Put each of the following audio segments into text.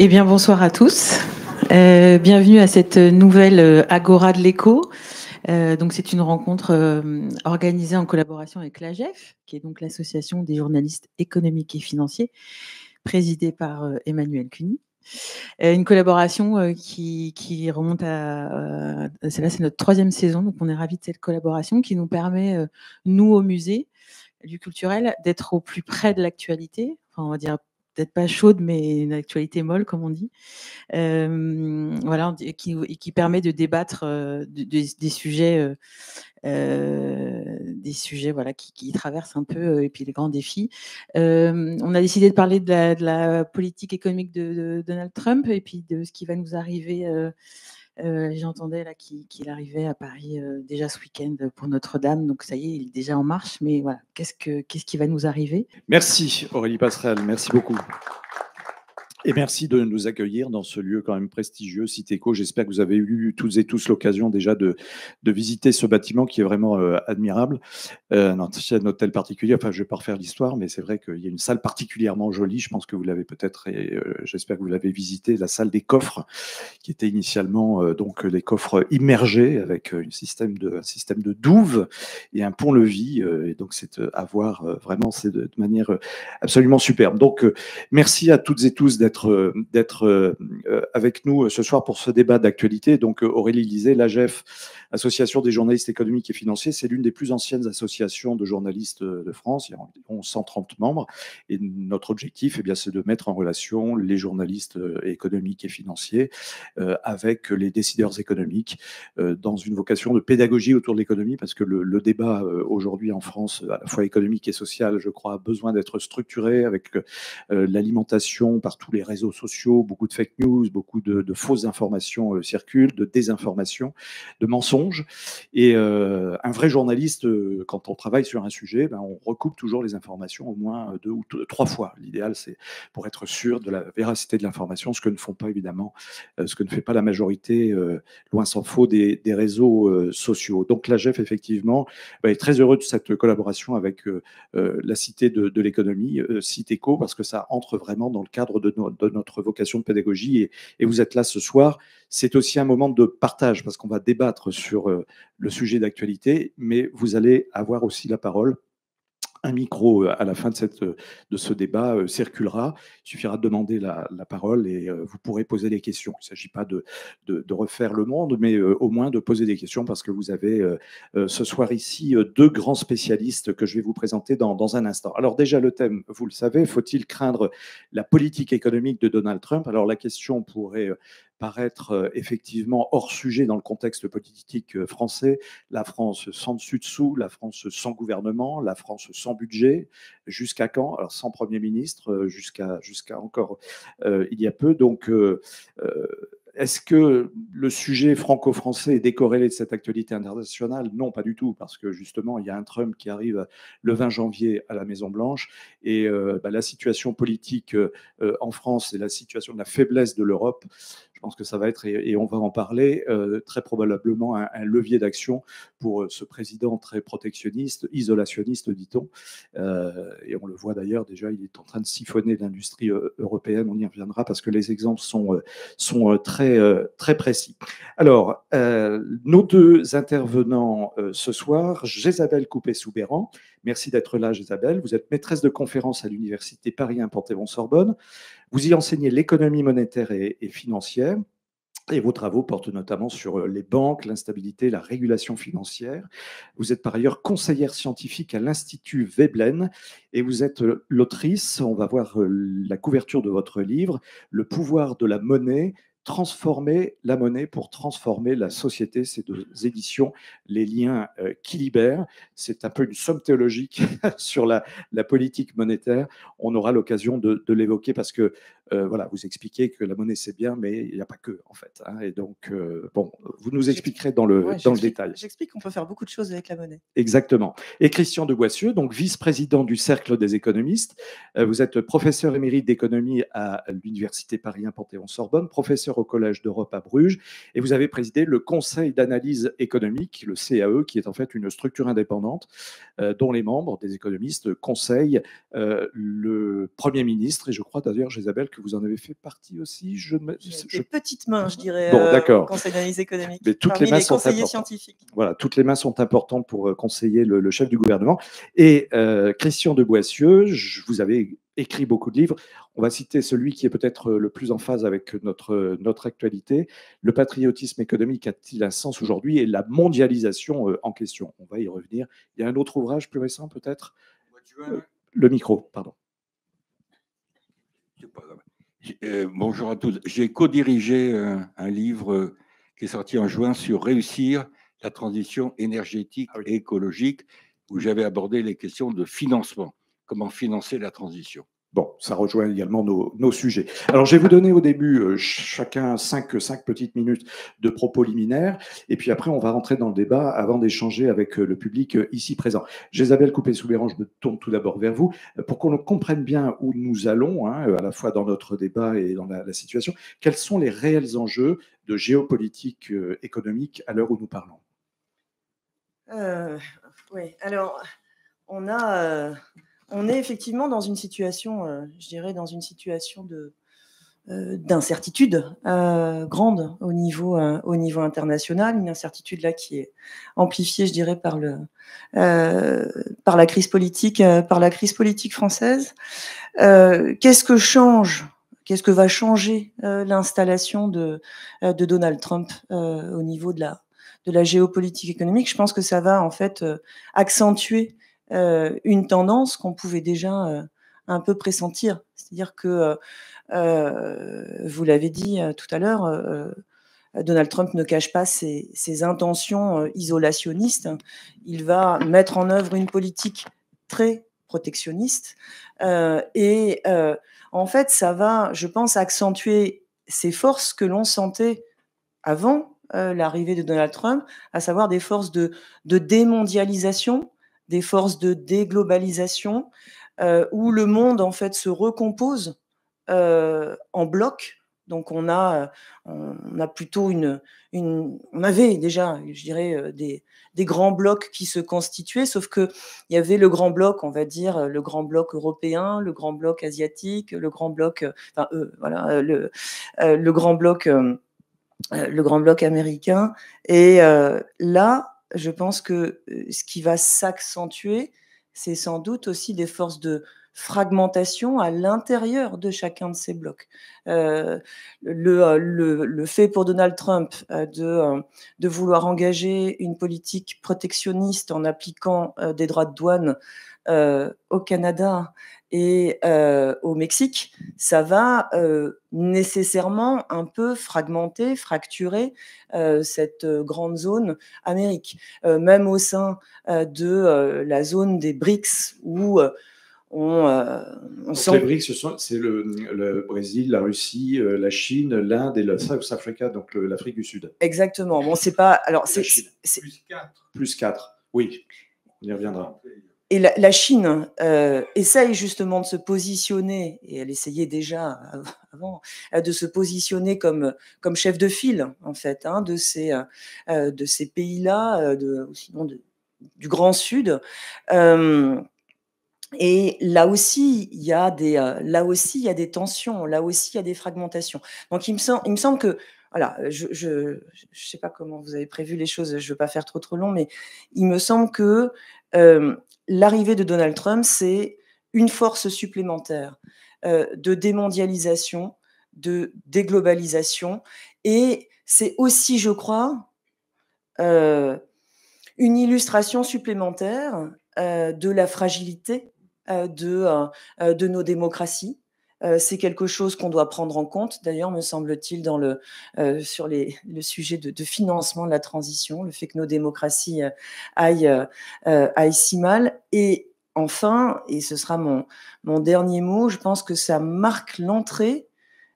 Eh bien, bonsoir à tous. Bienvenue à cette nouvelle Agora de l'écho. Donc, c'est une rencontre organisée en collaboration avec l'AGEF, qui est donc l'association des journalistes économiques et financiers, présidée par Emmanuel Cuny. Une collaboration qui remonte à... c'est notre 3e saison, donc on est ravis de cette collaboration qui nous permet, nous, au musée du culturel, d'être au plus près de l'actualité. Enfin, on va dire peut-être pas chaude, mais une actualité molle, comme on dit. Voilà, qui permet de débattre des sujets, voilà, qui traversent un peu, et puis les grands défis. On a décidé de parler de la politique économique de Donald Trump et puis de ce qui va nous arriver. J'entendais là qu'il arrivait à Paris déjà ce week-end pour Notre-Dame, donc ça y est, il est déjà en marche. Mais voilà, qu'est-ce qui va nous arriver? Merci Aurélie Passerelle, merci beaucoup. Et merci de nous accueillir dans ce lieu quand même prestigieux, Citéco. J'espère que vous avez eu toutes et tous l'occasion déjà de visiter ce bâtiment qui est vraiment admirable. C'est un hôtel particulier. Enfin, je ne vais pas refaire l'histoire, mais c'est vrai qu'il y a une salle particulièrement jolie. Je pense que vous l'avez peut-être, et j'espère que vous l'avez visité, la salle des coffres, qui était initialement donc des coffres immergés avec un système de douve et un pont-levis. Et donc, c'est à voir vraiment, c'est de manière absolument superbe. Donc, merci à toutes et tous d'être avec nous ce soir pour ce débat d'actualité. Donc, Aurélie disait, l'AGEF, Association des journalistes économiques et financiers, c'est l'une des plus anciennes associations de journalistes de France. Il y a environ 130 membres. Et notre objectif, eh bien, c'est de mettre en relation les journalistes économiques et financiers avec les décideurs économiques dans une vocation de pédagogie autour de l'économie, parce que le débat aujourd'hui en France, à la fois économique et social, je crois, a besoin d'être structuré avec l'alimentation par tous les réseaux sociaux, beaucoup de fake news, beaucoup de fausses informations circulent, de désinformation, de mensonges. Et un vrai journaliste, quand on travaille sur un sujet, ben, on recoupe toujours les informations au moins 2 ou 3 fois. L'idéal, c'est pour être sûr de la véracité de l'information, ce que ne font pas évidemment, ce que ne fait pas la majorité, loin s'en faut, des réseaux sociaux. Donc l'AGEF, effectivement, est très heureux de cette collaboration avec la Cité de l'économie, Citéco, parce que ça entre vraiment dans le cadre de notre vocation de pédagogie. Et vous êtes là ce soir. C'est aussi un moment de partage, parce qu'on va débattre sur le sujet d'actualité, mais vous allez avoir aussi la parole. Un micro à la fin de ce débat circulera. Il suffira de demander la parole et vous pourrez poser des questions. Il ne s'agit pas de refaire le monde, mais au moins de poser des questions, parce que vous avez ce soir ici 2 grands spécialistes que je vais vous présenter dans un instant. Alors déjà, le thème, vous le savez, faut-il craindre la politique économique de Donald Trump? Alors la question pourrait paraître effectivement hors sujet dans le contexte politique français. La France sans dessus-dessous, la France sans gouvernement, la France sans budget, jusqu'à quand? Alors sans Premier ministre, jusqu'à encore il y a peu. Donc, est-ce que le sujet franco-français est décorrélé de cette actualité internationale? Non, pas du tout, parce que justement, il y a un Trump qui arrive le 20 janvier à la Maison-Blanche, et la situation politique en France et la situation de la faiblesse de l'Europe, je pense que ça va être, et on va en parler, très probablement un levier d'action pour ce président très protectionniste, isolationniste, dit-on. Et on le voit d'ailleurs déjà, il est en train de siphonner l'industrie européenne. On y reviendra parce que les exemples sont très précis. Alors, nos 2 intervenants ce soir, Jésabel Coupé-Soubeyran. Merci d'être là, Jésabel. Vous êtes maîtresse de conférences à l'Université Paris 1 Panthéon-Sorbonne. Vous y enseignez l'économie monétaire et financière. Et vos travaux portent notamment sur les banques, l'instabilité, la régulation financière. Vous êtes par ailleurs conseillère scientifique à l'Institut Veblen, et vous êtes l'autrice, on va voir la couverture de votre livre, Le pouvoir de la monnaie, transformer la monnaie pour transformer la société. Ces 2 éditions, Les liens qui libèrent. C'est un peu une somme théologique sur la politique monétaire. On aura l'occasion de l'évoquer, parce que voilà, vous expliquez que la monnaie c'est bien, mais il n'y a pas que, en fait. Hein. Et donc, bon, vous nous expliquerez dans le détail. J'explique qu'on peut faire beaucoup de choses avec la monnaie. Exactement. Et Christian de Boissieu, donc vice-président du Cercle des économistes. Vous êtes professeur émérite d'économie à l'Université Paris 1 Panthéon-Sorbonne, professeur au Collège d'Europe à Bruges, et vous avez présidé le Conseil d'analyse économique, le CAE, qui est en fait une structure indépendante dont les membres, des économistes, conseillent le Premier ministre. Et je crois d'ailleurs, Jésabel, que vous en avez fait partie aussi. Des petites mains, je dirais, bon, d'accord. au Conseil d'analyse économique. Mais toutes parmi les mains les sont conseillers importantes. scientifiques. Voilà, toutes les mains sont importantes pour conseiller le chef du gouvernement. Et Christian de Boissieu, vous avez écrit beaucoup de livres. On va citer celui qui est peut-être le plus en phase avec notre actualité. Le patriotisme économique a-t-il un sens aujourd'hui, et la mondialisation en question? On va y revenir. Il y a un autre ouvrage plus récent peut-être? Le micro, pardon. C'est pas grave. Bonjour à tous. J'ai co-dirigé un livre qui est sorti en juin sur réussir la transition énergétique et écologique, où j'avais abordé les questions de financement. Comment financer la transition? Bon, ça rejoint également nos sujets. Alors, je vais vous donner au début chacun cinq petites minutes de propos liminaires, et puis après, on va rentrer dans le débat avant d'échanger avec le public ici présent. Jésabelle Coupé-Soubeyran, je me tourne tout d'abord vers vous, pour qu'on comprenne bien où nous allons, hein, à la fois dans notre débat et dans la situation. Quels sont les réels enjeux de géopolitique économique à l'heure où nous parlons? Oui, alors, on est effectivement dans une situation, je dirais, dans une situation d'incertitude grande au niveau international, une incertitude là qui est amplifiée, je dirais, par la crise politique française. Qu'est-ce que va changer l'installation de Donald Trump au niveau de la géopolitique économique? Je pense que ça va en fait accentuer une tendance qu'on pouvait déjà un peu pressentir. C'est-à-dire que, vous l'avez dit tout à l'heure, Donald Trump ne cache pas ses intentions isolationnistes. Il va mettre en œuvre une politique très protectionniste et en fait, ça va, je pense, accentuer ces forces que l'on sentait avant l'arrivée de Donald Trump, à savoir des forces de démondialisation, des forces de déglobalisation, où le monde en fait se recompose en bloc. Donc on a plutôt on avait déjà, je dirais, des grands blocs qui se constituaient, sauf que il y avait le grand bloc, on va dire, le grand bloc européen, le grand bloc asiatique, le grand bloc, voilà, le grand bloc. Le grand bloc américain. Et là, je pense que ce qui va s'accentuer, c'est sans doute aussi des forces de fragmentation à l'intérieur de chacun de ces blocs. Le fait pour Donald Trump de vouloir engager une politique protectionniste en appliquant des droits de douane au Canada et au Mexique, ça va nécessairement un peu fragmenter, fracturer cette grande zone Amérique. Même au sein de la zone des BRICS, où on sent... Les BRICS, c'est le Brésil, la Russie, la Chine, l'Inde et le South Africa, donc l'Afrique du Sud. Exactement. Bon, c'est pas... Alors, c'est plus 4. Plus 4, oui, on y reviendra. Et la Chine essaye justement de se positionner, et elle essayait déjà avant, de se positionner comme chef de file, en fait, hein, de ces pays-là, sinon du Grand Sud. Et là aussi, il y a des tensions, là aussi, il y a des fragmentations. Donc, il me semble que, voilà, je sais pas comment vous avez prévu les choses, je veux pas faire trop long, mais il me semble que l'arrivée de Donald Trump, c'est une force supplémentaire de démondialisation, de déglobalisation, et c'est aussi, je crois, une illustration supplémentaire de la fragilité de nos démocraties. C'est quelque chose qu'on doit prendre en compte, d'ailleurs, me semble-t-il, sur le sujet de financement de la transition, le fait que nos démocraties aillent si mal. Et enfin, et ce sera mon dernier mot, je pense que ça marque l'entrée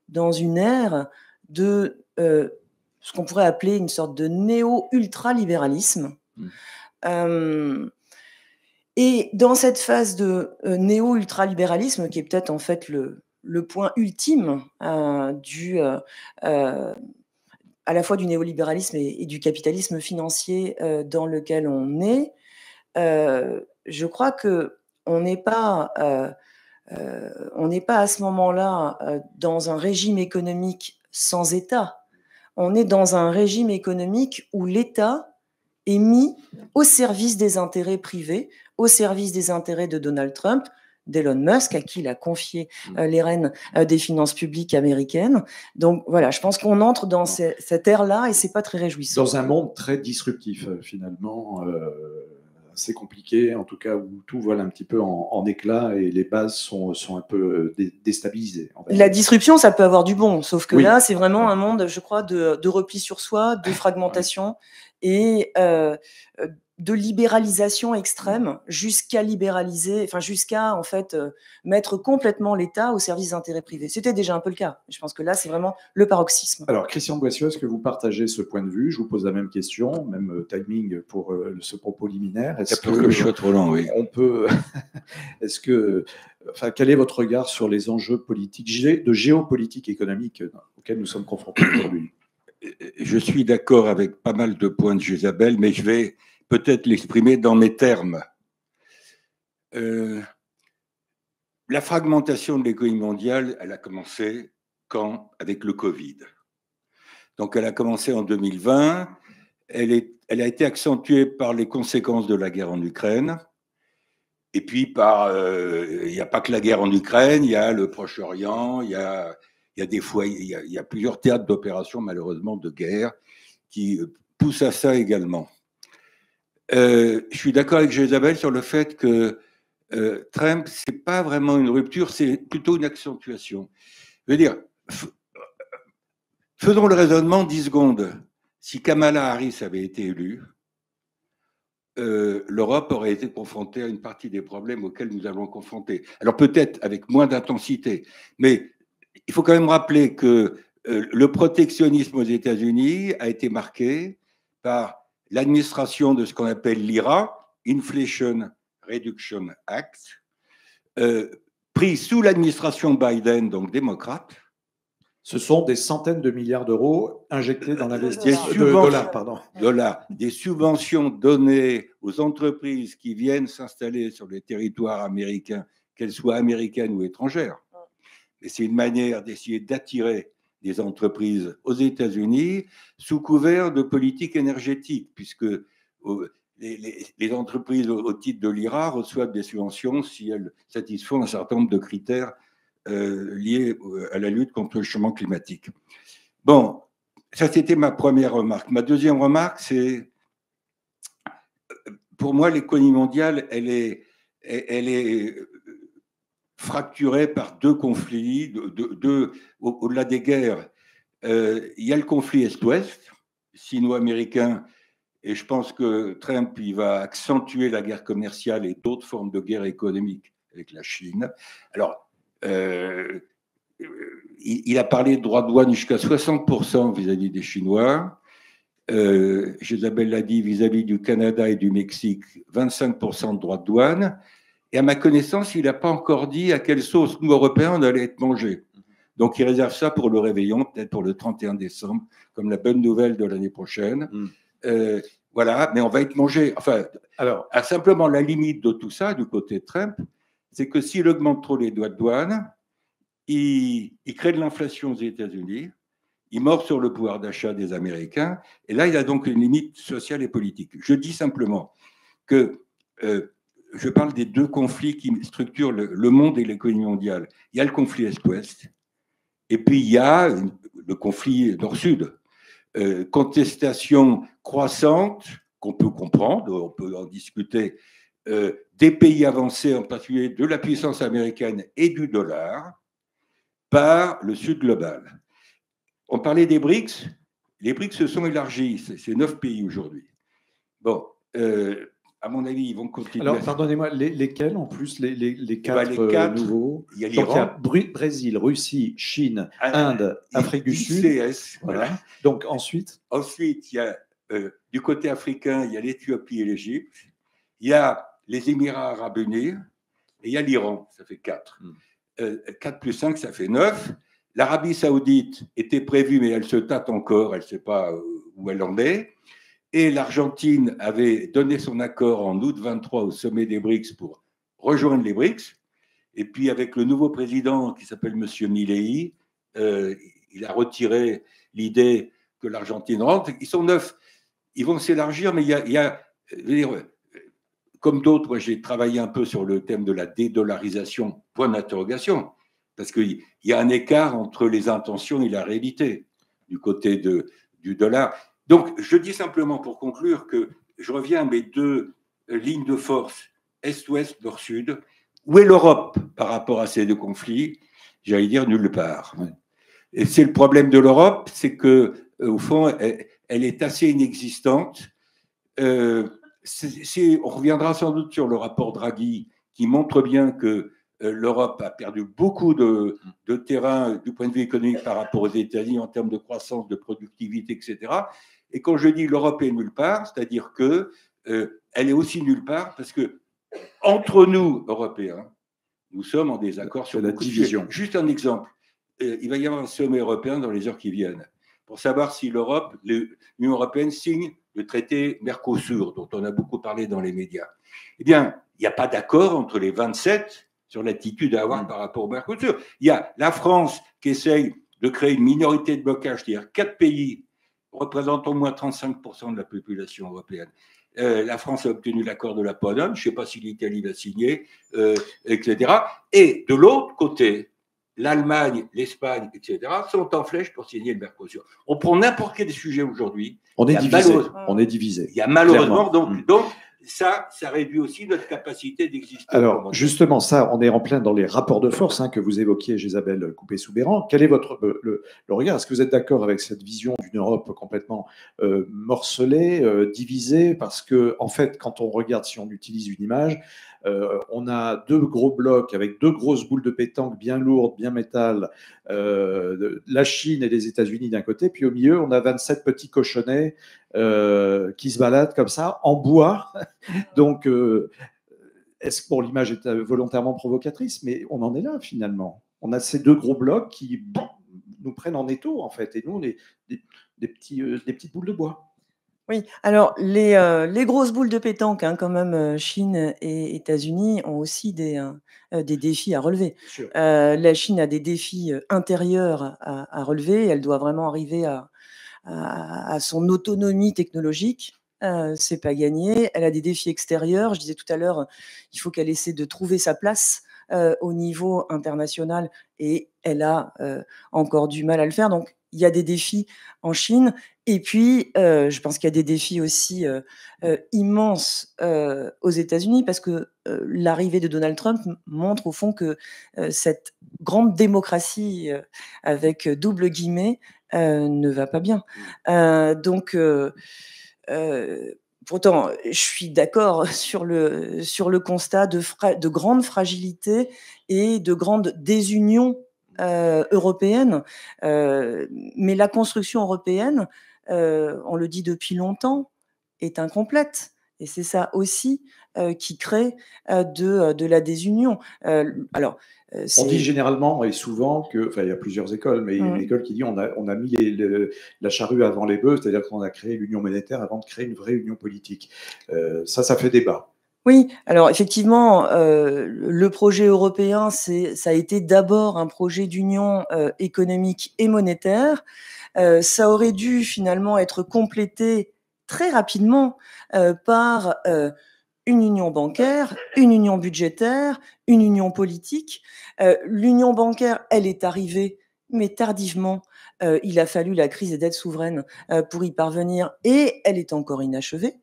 dans une ère de ce qu'on pourrait appeler une sorte de néo-ultralibéralisme. Et dans cette phase de néo-ultralibéralisme, qui est peut-être en fait le point ultime à la fois du néolibéralisme et du capitalisme financier dans lequel on est, je crois qu'on n'est pas on n'est pas à ce moment-là dans un régime économique sans État. On est dans un régime économique où l'État est mis au service des intérêts privés, au service des intérêts de Donald Trump, d'Elon Musk, à qui il a confié les rênes des finances publiques américaines. Donc voilà, je pense qu'on entre dans cette ère-là et c'est pas très réjouissant. Dans un monde très disruptif, finalement, assez compliqué, en tout cas où tout vole un petit peu en éclats et les bases sont un peu déstabilisées. La disruption, ça peut avoir du bon, sauf que là, c'est vraiment un monde, je crois, de repli sur soi, de fragmentation et de libéralisation extrême jusqu'à libéraliser, enfin jusqu'à en fait mettre complètement l'État au service d'intérêts privés. C'était déjà un peu le cas. Je pense que là, c'est vraiment le paroxysme. Alors, Christian Boissieu, est-ce que vous partagez ce point de vue? Je vous pose la même question, même timing pour ce propos liminaire. Est-ce que je suis trop long, oui. On peut. Est-ce que, enfin, quel est votre regard sur les enjeux politiques, de géopolitique économique auxquels nous sommes confrontés aujourd'hui? Je suis d'accord avec pas mal de points de Isabelle, mais je vais peut-être l'exprimer dans mes termes. La fragmentation de l'économie mondiale, elle a commencé quand? Avec le Covid. Donc, elle a commencé en 2020. Elle a été accentuée par les conséquences de la guerre en Ukraine. Et puis, il n'y a pas que la guerre en Ukraine, il y a le Proche-Orient, il y a des foyers, il y a plusieurs théâtres d'opérations, malheureusement, de guerre, qui poussent à ça également. Je suis d'accord avec Isabelle sur le fait que Trump, ce n'est pas vraiment une rupture, c'est plutôt une accentuation. Je veux dire, faisons le raisonnement 10 secondes. Si Kamala Harris avait été élue, l'Europe aurait été confrontée à une partie des problèmes auxquels nous allons confronter. Alors peut-être avec moins d'intensité, mais il faut quand même rappeler que le protectionnisme aux États-Unis a été marqué par l'administration de ce qu'on appelle l'IRA, Inflation Reduction Act, pris sous l'administration Biden, donc démocrate. Ce sont des centaines de milliards d'euros injectés dans l'investissement. Dollars. Des subventions données aux entreprises qui viennent s'installer sur les territoires américains, qu'elles soient américaines ou étrangères. Et c'est une manière d'essayer d'attirer des entreprises aux États-Unis sous couvert de politique énergétique, puisque les entreprises au titre de l'IRA reçoivent des subventions si elles satisfont un certain nombre de critères liés à la lutte contre le changement climatique. Bon, ça c'était ma première remarque. Ma deuxième remarque, c'est, pour moi, l'économie mondiale, elle est fracturée par deux conflits, au-delà des guerres. Il y a le conflit Est-Ouest, sino-américain, et je pense que Trump il va accentuer la guerre commerciale et d'autres formes de guerre économique avec la Chine. Alors, il a parlé de droits de douane jusqu'à 60% vis-à-vis des Chinois. Isabelle l'a dit, vis-à-vis du Canada et du Mexique, 25% de droits de douane. Et à ma connaissance, il n'a pas encore dit à quelle sauce nous, Européens, on allait être mangés. Donc, il réserve ça pour le réveillon, peut-être pour le 31 décembre, comme la bonne nouvelle de l'année prochaine. Voilà, mais on va être mangés. Enfin, alors, simplement, la limite de tout ça, du côté de Trump, c'est que s'il augmente trop les droits de douane, il crée de l'inflation aux États-Unis, il mord sur le pouvoir d'achat des Américains, et là, il a donc une limite sociale et politique. Je dis simplement que je parle des deux conflits qui structurent le monde et l'économie mondiale. Il y a le conflit Est-Ouest, et puis il y a le conflit Nord-Sud. Contestation croissante, qu'on peut comprendre, on peut en discuter, des pays avancés, en particulier de la puissance américaine et du dollar, par le Sud global. On parlait des BRICS. Les BRICS se sont élargis. C'est 9 pays aujourd'hui. Bon, à mon avis, ils vont continuer. Alors, pardonnez-moi, lesquels en plus, les quatre nouveaux? Il y a l'Iran. Donc, il y a Brésil, Russie, Chine, Inde, Afrique du Sud. CS, voilà. Donc, ensuite? Ensuite, il y a, du côté africain, il y a l'Éthiopie et l'Égypte. Il y a les Émirats arabes unis. Et il y a l'Iran. Ça fait 4. 4 plus 5, ça fait 9. L'Arabie saoudite était prévue, mais elle se tâte encore. Elle ne sait pas où elle en est. Et l'Argentine avait donné son accord en août 23 au sommet des BRICS pour rejoindre les BRICS. Et puis avec le nouveau président qui s'appelle M. Milei, il a retiré l'idée que l'Argentine rentre. Ils sont 9. Ils vont s'élargir, mais il y a je veux dire, comme d'autres, moi j'ai travaillé un peu sur le thème de la dédollarisation, point d'interrogation, parce qu'il y a un écart entre les intentions et la réalité du côté du dollar. Donc je dis simplement pour conclure que je reviens à mes deux lignes de force, Est-Ouest, Nord-Sud. Où est l'Europe par rapport à ces deux conflits? J'allais dire nulle part. Et c'est le problème de l'Europe, c'est que au fond, elle est assez inexistante. On reviendra sans doute sur le rapport Draghi qui montre bien que l'Europe a perdu beaucoup de terrain du point de vue économique par rapport aux États-Unis en termes de croissance, de productivité, etc. Et quand je dis l'Europe est nulle part, c'est-à-dire que elle est aussi nulle part parce que entre nous, Européens, nous sommes en désaccord sur la division. Juste un exemple. Il va y avoir un sommet européen dans les heures qui viennent pour savoir si l'Union européenne signe le traité Mercosur, dont on a beaucoup parlé dans les médias. Eh bien, il n'y a pas d'accord entre les 27 sur l'attitude à avoir par rapport au Mercosur. Il y a la France qui essaye de créer une minorité de blocage, c'est-à-dire 4 pays représentant au moins 35% de la population européenne. La France a obtenu l'accord de la Pologne, je ne sais pas si l'Italie l'a signé, etc. Et de l'autre côté, l'Allemagne, l'Espagne, etc., sont en flèche pour signer le Mercosur. On prend n'importe quel sujet aujourd'hui. On est divisé. On est divisé. Il y a malheureusement, donc ça réduit aussi notre capacité d'exister. Alors, justement, ça, on est en plein dans les rapports de force hein, que vous évoquiez, Isabelle Coupé-Soubeyran. Quel est votre le regard? Est-ce que vous êtes d'accord avec cette vision d'une Europe complètement morcelée, divisée? Parce que, en fait, quand on regarde, si on utilise une image, on a deux gros blocs avec deux grosses boules de pétanque bien lourdes, bien métal, la Chine et les États-Unis d'un côté, puis au milieu, on a 27 petits cochonnets qui se baladent comme ça, en bois. Donc, est-ce que l'image est volontairement provocatrice, mais on en est là finalement. On a ces deux gros blocs qui nous prennent en étau, en fait, et nous, on est des petites boules de bois. Oui, alors les grosses boules de pétanque, hein, quand même, Chine et États-Unis ont aussi des défis à relever. La Chine a des défis intérieurs à relever. Elle doit vraiment arriver à son autonomie technologique. C'est pas gagné. Elle a des défis extérieurs. Je disais tout à l'heure, il faut qu'elle essaie de trouver sa place au niveau international et elle a encore du mal à le faire. Donc, il y a des défis en Chine. Et puis, je pense qu'il y a des défis aussi immenses aux États-Unis parce que l'arrivée de Donald Trump montre au fond que cette grande démocratie avec double guillemets ne va pas bien. Pourtant, je suis d'accord sur le constat de grande fragilité et de grande désunion européenne. Mais la construction européenne, on le dit depuis longtemps, est incomplète. Et c'est ça aussi qui crée de la désunion. On dit généralement et souvent que, enfin, il y a plusieurs écoles, mais il y a une école qui dit on a mis la charrue avant les bœufs, c'est-à-dire qu'on a créé l'union monétaire avant de créer une vraie union politique. Ça fait débat. Oui, alors effectivement, le projet européen, ça a été d'abord un projet d'union économique et monétaire. Ça aurait dû finalement être complété très rapidement par une union bancaire, une union budgétaire, une union politique. L'union bancaire, elle est arrivée, mais tardivement. Il a fallu la crise des dettes souveraines pour y parvenir et elle est encore inachevée.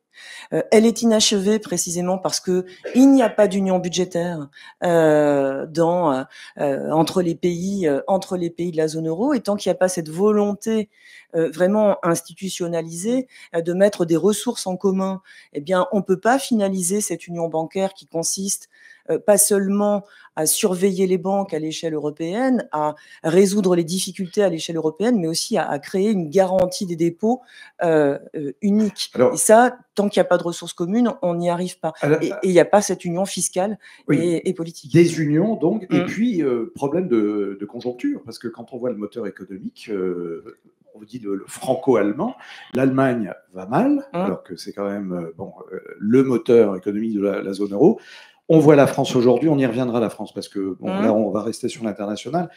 Elle est inachevée précisément parce que il n'y a pas d'union budgétaire entre les pays de la zone euro, et tant qu'il n'y a pas cette volonté vraiment institutionnalisée de mettre des ressources en commun, eh bien, on peut pas finaliser cette union bancaire qui consiste pas seulement à surveiller les banques à l'échelle européenne, à résoudre les difficultés à l'échelle européenne, mais aussi à créer une garantie des dépôts unique. Alors, et ça, tant qu'il n'y a pas de ressources communes, on n'y arrive pas. Et il n'y a pas cette union fiscale et politique. Des unions, donc, et puis problème de conjoncture, parce que quand on voit le moteur économique, on dit le franco-allemand, l'Allemagne va mal, alors que c'est quand même le moteur économique de la zone euro. On voit la France aujourd'hui, on y reviendra la France, parce que bon, là, on va rester sur l'international.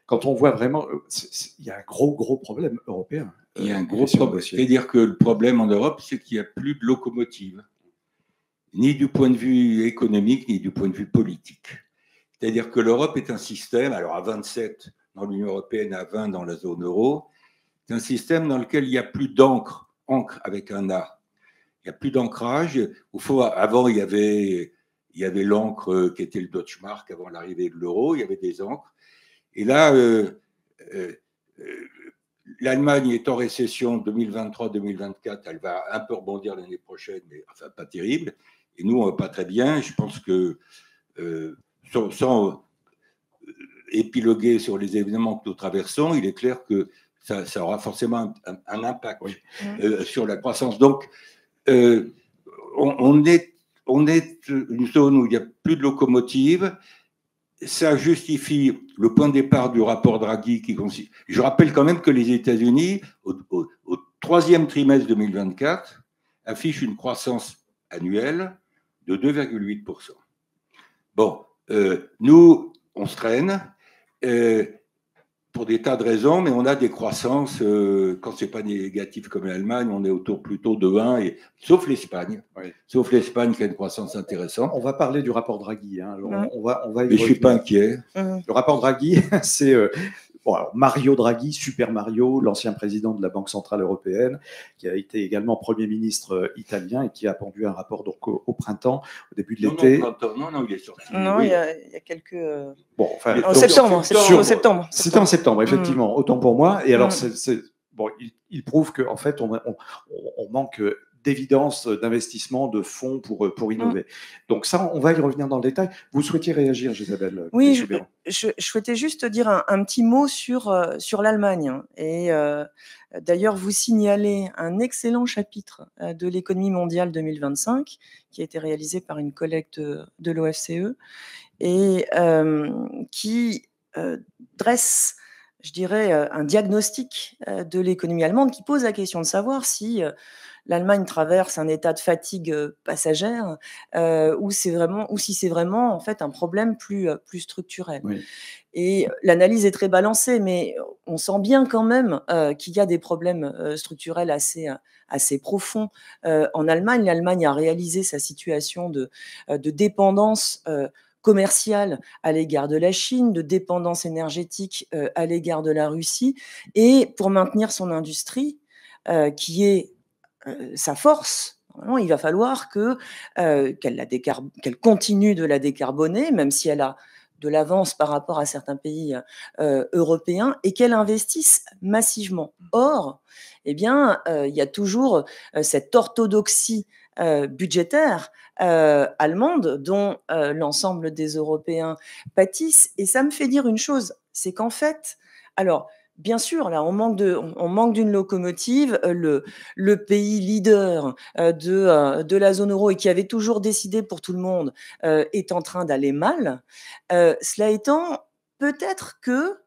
Quand on voit vraiment, il y a un gros problème européen. Il y a un gros problème. C'est-à-dire que le problème en Europe, c'est qu'il n'y a plus de locomotive, ni du point de vue économique, ni du point de vue politique. C'est-à-dire que l'Europe est un système, alors à 27 dans l'Union européenne, à 20 dans la zone euro, c'est un système dans lequel il n'y a plus d'encre, encre avec un A. Il n'y a plus d'ancrage. Avant, il y avait l'encre qui était le Deutschmark avant l'arrivée de l'euro, il y avait des encres. Et là, l'Allemagne est en récession 2023-2024, elle va un peu rebondir l'année prochaine, mais enfin pas terrible. Et nous, on ne va pas très bien. Je pense que, sans épiloguer sur les événements que nous traversons, il est clair que ça aura forcément un impact sur la croissance. Donc, on est une zone où il n'y a plus de locomotive. Ça justifie le point de départ du rapport Draghi qui consiste. Je rappelle quand même que les États-Unis, au troisième trimestre 2024, affichent une croissance annuelle de 2,8%. Bon, nous, on se traîne pour des tas de raisons, mais on a des croissances, quand ce n'est pas négatif comme l'Allemagne, on est autour plutôt de 1, sauf l'Espagne. Oui. Sauf l'Espagne qui a une croissance intéressante. On va parler du rapport Draghi. Hein. On va mais je ne suis pas inquiet. Le rapport Draghi, c'est Mario Draghi, Super Mario, l'ancien président de la Banque Centrale Européenne, qui a été également Premier ministre italien et qui a pondu un rapport donc, au printemps, au début de l'été. Non, il est sorti. Non, oui. il y a quelques... Bon, enfin, en septembre. C'était en septembre, effectivement, autant pour moi. Et alors, bon, il prouve qu'en fait, on manque d'évidence d'investissement, de fonds pour innover. Donc ça, on va y revenir dans le détail. Vous souhaitiez réagir, Isabelle? Oui, je souhaitais juste dire un petit mot sur l'Allemagne. Et d'ailleurs, vous signalez un excellent chapitre de l'économie mondiale 2025 qui a été réalisé par une collègue de l'OFCE et qui dresse, je dirais, un diagnostic de l'économie allemande qui pose la question de savoir si l'Allemagne traverse un état de fatigue passagère ou si c'est vraiment en fait un problème plus structurel. Oui. Et l'analyse est très balancée, mais on sent bien quand même qu'il y a des problèmes structurels assez profonds en Allemagne. L'Allemagne a réalisé sa situation de dépendance commerciale à l'égard de la Chine, de dépendance énergétique à l'égard de la Russie, et pour maintenir son industrie, qui est sa force, il va falloir qu'elle continue de la décarboner, même si elle a de l'avance par rapport à certains pays européens, et qu'elle investisse massivement. Or, eh bien, il y a toujours cette orthodoxie budgétaire allemande dont l'ensemble des Européens pâtissent. Et ça me fait dire une chose, c'est qu'en fait, alors, bien sûr, là, on manque d'une locomotive. Le pays leader de la zone euro et qui avait toujours décidé pour tout le monde est en train d'aller mal. Cela étant, peut-être que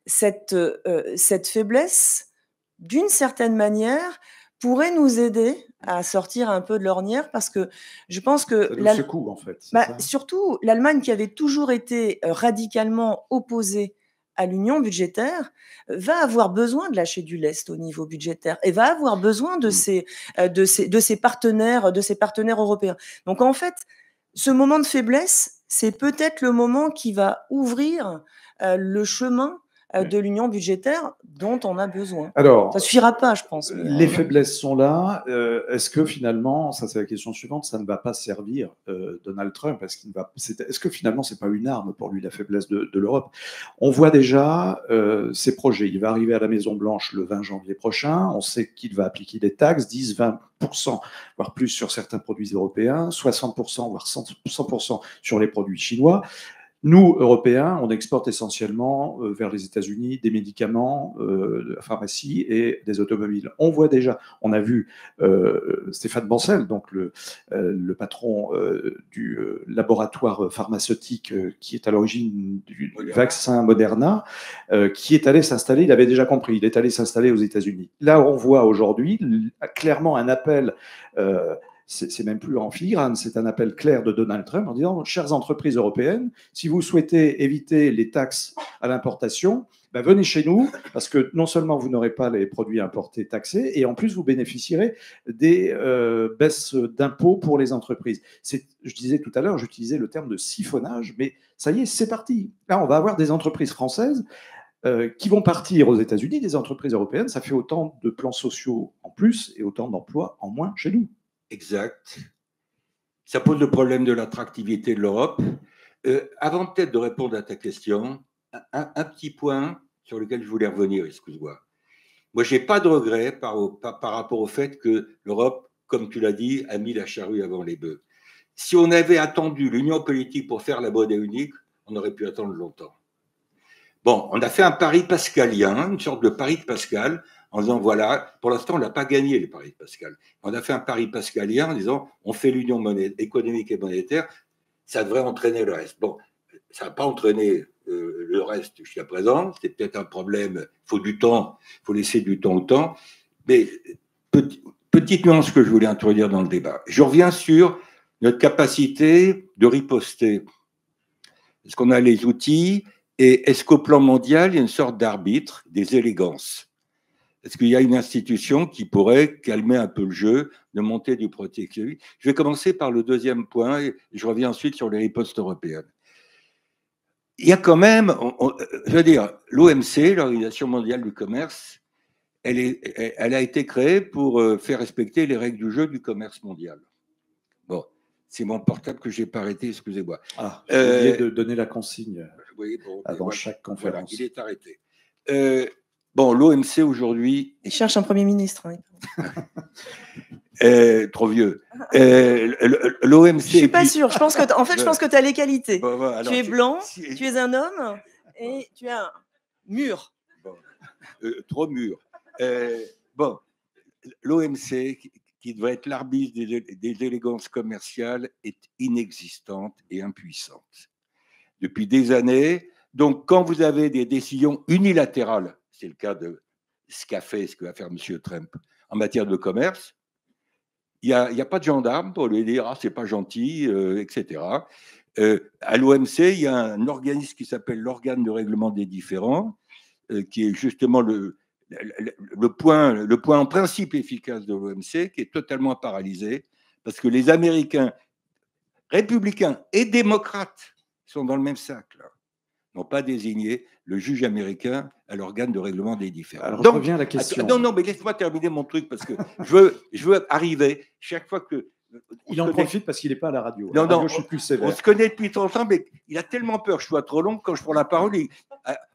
cette faiblesse, d'une certaine manière, pourrait nous aider à sortir un peu de l'ornière, parce que je pense que... Ça nous secoue, en fait. Surtout, l'Allemagne, qui avait toujours été radicalement opposée à l'union budgétaire, va avoir besoin de lâcher du lest au niveau budgétaire et va avoir besoin de ses partenaires européens. Donc en fait, ce moment de faiblesse, c'est peut-être le moment qui va ouvrir le chemin de l'union budgétaire dont on a besoin. Alors, ça ne suffira pas, je pense. Les faiblesses sont là. Est-ce que finalement, ça c'est la question suivante, ça ne va pas servir Donald Trump? Est-ce que finalement, ce n'est pas une arme pour lui, la faiblesse de l'Europe? On voit déjà ses projets. Il va arriver à la Maison-Blanche le 20 janvier prochain. On sait qu'il va appliquer des taxes, 10-20%, voire plus sur certains produits européens, 60%, voire 100% sur les produits chinois. Nous, Européens, on exporte essentiellement vers les États-Unis des médicaments, de la pharmacie et des automobiles. On voit déjà, on a vu Stéphane Bancel, donc le patron du laboratoire pharmaceutique qui est à l'origine du vaccin Moderna, qui est allé s'installer, il avait déjà compris, il est allé s'installer aux États-Unis. Là, on voit aujourd'hui clairement un appel c'est même plus en filigrane, c'est un appel clair de Donald Trump en disant « Chères entreprises européennes, si vous souhaitez éviter les taxes à l'importation, ben venez chez nous, parce que non seulement vous n'aurez pas les produits importés taxés, et en plus vous bénéficierez des baisses d'impôts pour les entreprises. » Je disais tout à l'heure, j'utilisais le terme de siphonnage, mais ça y est, c'est parti. Là, on va avoir des entreprises françaises qui vont partir aux États-Unis, des entreprises européennes. Ça fait autant de plans sociaux en plus et autant d'emplois en moins chez nous. Exact. Ça pose le problème de l'attractivité de l'Europe. Avant peut-être de répondre à ta question, un petit point sur lequel je voulais revenir, excuse-moi. Moi, je n'ai pas de regret par rapport au fait que l'Europe, comme tu l'as dit, a mis la charrue avant les bœufs. Si on avait attendu l'union politique pour faire la monnaie unique, on aurait pu attendre longtemps. Bon, on a fait un pari pascalien, une sorte de pari de Pascal, en disant, voilà, pour l'instant, on n'a pas gagné les paris de Pascal. On a fait un pari pascalien en disant, on fait l'union économique et monétaire, ça devrait entraîner le reste. Bon, ça n'a pas entraîné le reste jusqu'à présent, c'est peut-être un problème, il faut du temps, il faut laisser du temps au temps, mais petite nuance que je voulais introduire dans le débat. Je reviens sur notre capacité de riposter. Est-ce qu'on a les outils? Et est-ce qu'au plan mondial, il y a une sorte d'arbitre des élégances? Est-ce qu'il y a une institution qui pourrait calmer un peu le jeu, de monter du protectionnisme? Je vais commencer par le deuxième point et je reviens ensuite sur les ripostes européennes. Il y a quand même, je veux dire, l'OMC, l'Organisation mondiale du commerce, elle a été créée pour faire respecter les règles du jeu du commerce mondial. Bon, c'est mon portable que je n'ai pas arrêté, excusez-moi. Ah, j'ai oublié de donner la consigne. Oui, bon, avant chaque conférence. Voilà, il est arrêté. Bon, l'OMC aujourd'hui... Il cherche un Premier ministre. Hein. Trop vieux. L'OMC... Je ne suis pas sûre. Je pense que, en fait, je pense que tu as les qualités. Bon, voilà, alors, tu es blanc, tu es un homme et tu as un mûr. Bon, trop mûr. Bon, l'OMC, qui devrait être l'arbitre des élégances commerciales, est inexistante et impuissante. Depuis des années. Donc, quand vous avez des décisions unilatérales, c'est le cas de ce que va faire M. Trump en matière de commerce, il n'y a pas de gendarme pour lui dire « Ah, c'est pas gentil, etc. » À l'OMC, il y a un organisme qui s'appelle l'organe de règlement des différends, qui est justement le point en principe efficace de l'OMC, qui est totalement paralysé, parce que les Américains, républicains et démocrates, sont dans le même sac, là, n'ont pas désigné le juge américain à l'organe de règlement des différends. Alors, donc, revient à la question. Non, mais laisse-moi terminer mon truc, parce que je veux arriver, chaque fois que... Il en profite parce qu'il n'est pas à la radio. Non, radio, je suis plus sévère. On se connaît depuis 30 ans, mais il a tellement peur que je sois trop long, quand je prends la parole,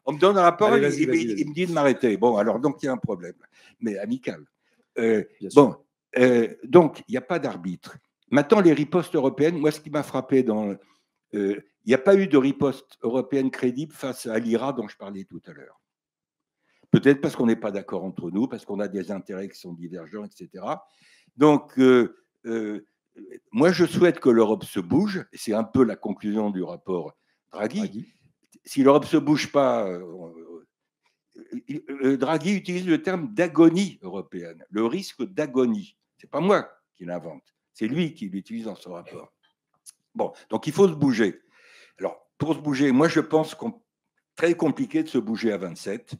on me donne la parole, allez, il me dit de m'arrêter. Bon, alors, donc, il y a un problème, mais amical. Donc, il n'y a pas d'arbitre. Maintenant, les ripostes européennes, moi, ce qui m'a frappé dans... il n'y a pas eu de riposte européenne crédible face à l'IRA dont je parlais tout à l'heure. Peut-être parce qu'on n'est pas d'accord entre nous, parce qu'on a des intérêts qui sont divergents, etc. Donc, moi, je souhaite que l'Europe se bouge, et c'est un peu la conclusion du rapport Draghi. Si l'Europe ne se bouge pas, Draghi utilise le terme d'agonie européenne, le risque d'agonie. Ce n'est pas moi qui l'invente, c'est lui qui l'utilise dans son rapport. Bon, donc il faut se bouger. Alors, pour se bouger, moi, je pense que très compliqué de se bouger à 27.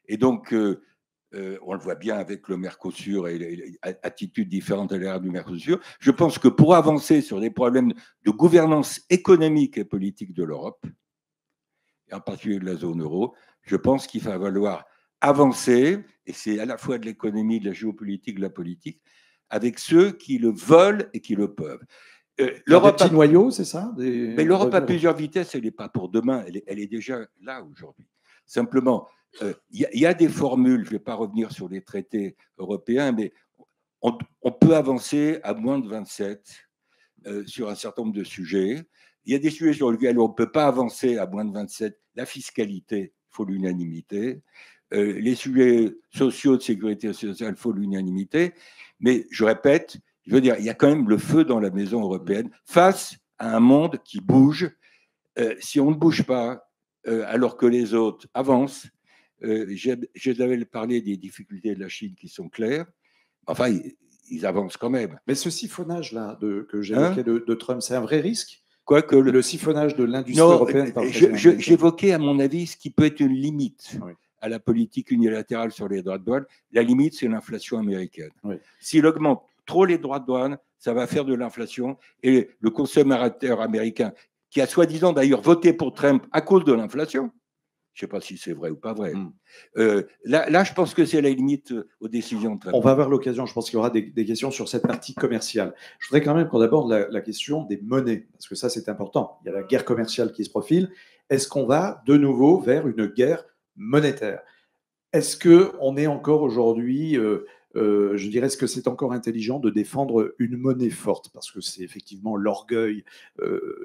Et donc, on le voit bien avec le Mercosur et les attitudes différentes à l'ère du Mercosur. Je pense que pour avancer sur des problèmes de gouvernance économique et politique de l'Europe, et en particulier de la zone euro, je pense qu'il va falloir avancer, et c'est à la fois de l'économie, de la géopolitique, de la politique, avec ceux qui le veulent et qui le peuvent. L'Europe a noyau, c'est ça? Mais l'Europe à plusieurs vitesses, elle n'est pas pour demain, elle est déjà là aujourd'hui. Simplement, il y a des formules, je ne vais pas revenir sur les traités européens, mais on peut avancer à moins de 27 sur un certain nombre de sujets. Il y a des sujets sur lesquels on ne peut pas avancer à moins de 27. La fiscalité, il faut l'unanimité. Les sujets sociaux de sécurité sociale, il faut l'unanimité. Mais je répète, je veux dire, il y a quand même le feu dans la maison européenne face à un monde qui bouge. Si on ne bouge pas, alors que les autres avancent, j'avais parlé des difficultés de la Chine qui sont claires. Enfin, ils avancent quand même. Mais ce siphonnage-là que j'évoquais de Trump, c'est un vrai risque? Quoique le siphonnage de l'industrie européenne par le président américain. J'évoquais, à mon avis, ce qui peut être une limite à la politique unilatérale sur les droits de douane. La limite, c'est l'inflation américaine. S'il augmente trop les droits de douane, ça va faire de l'inflation. Et le consommateur américain, qui a soi-disant d'ailleurs voté pour Trump à cause de l'inflation, je ne sais pas si c'est vrai ou pas vrai. Là, je pense que c'est la limite aux décisions de Trump. On va avoir l'occasion, je pense qu'il y aura des questions sur cette partie commerciale. Je voudrais quand même qu'on aborde la question des monnaies, parce que ça, c'est important. Il y a la guerre commerciale qui se profile. Est-ce qu'on va de nouveau vers une guerre monétaire? Est-ce qu'on est encore aujourd'hui, je dirais, est-ce que c'est encore intelligent de défendre une monnaie forte? Parce que c'est effectivement l'orgueil,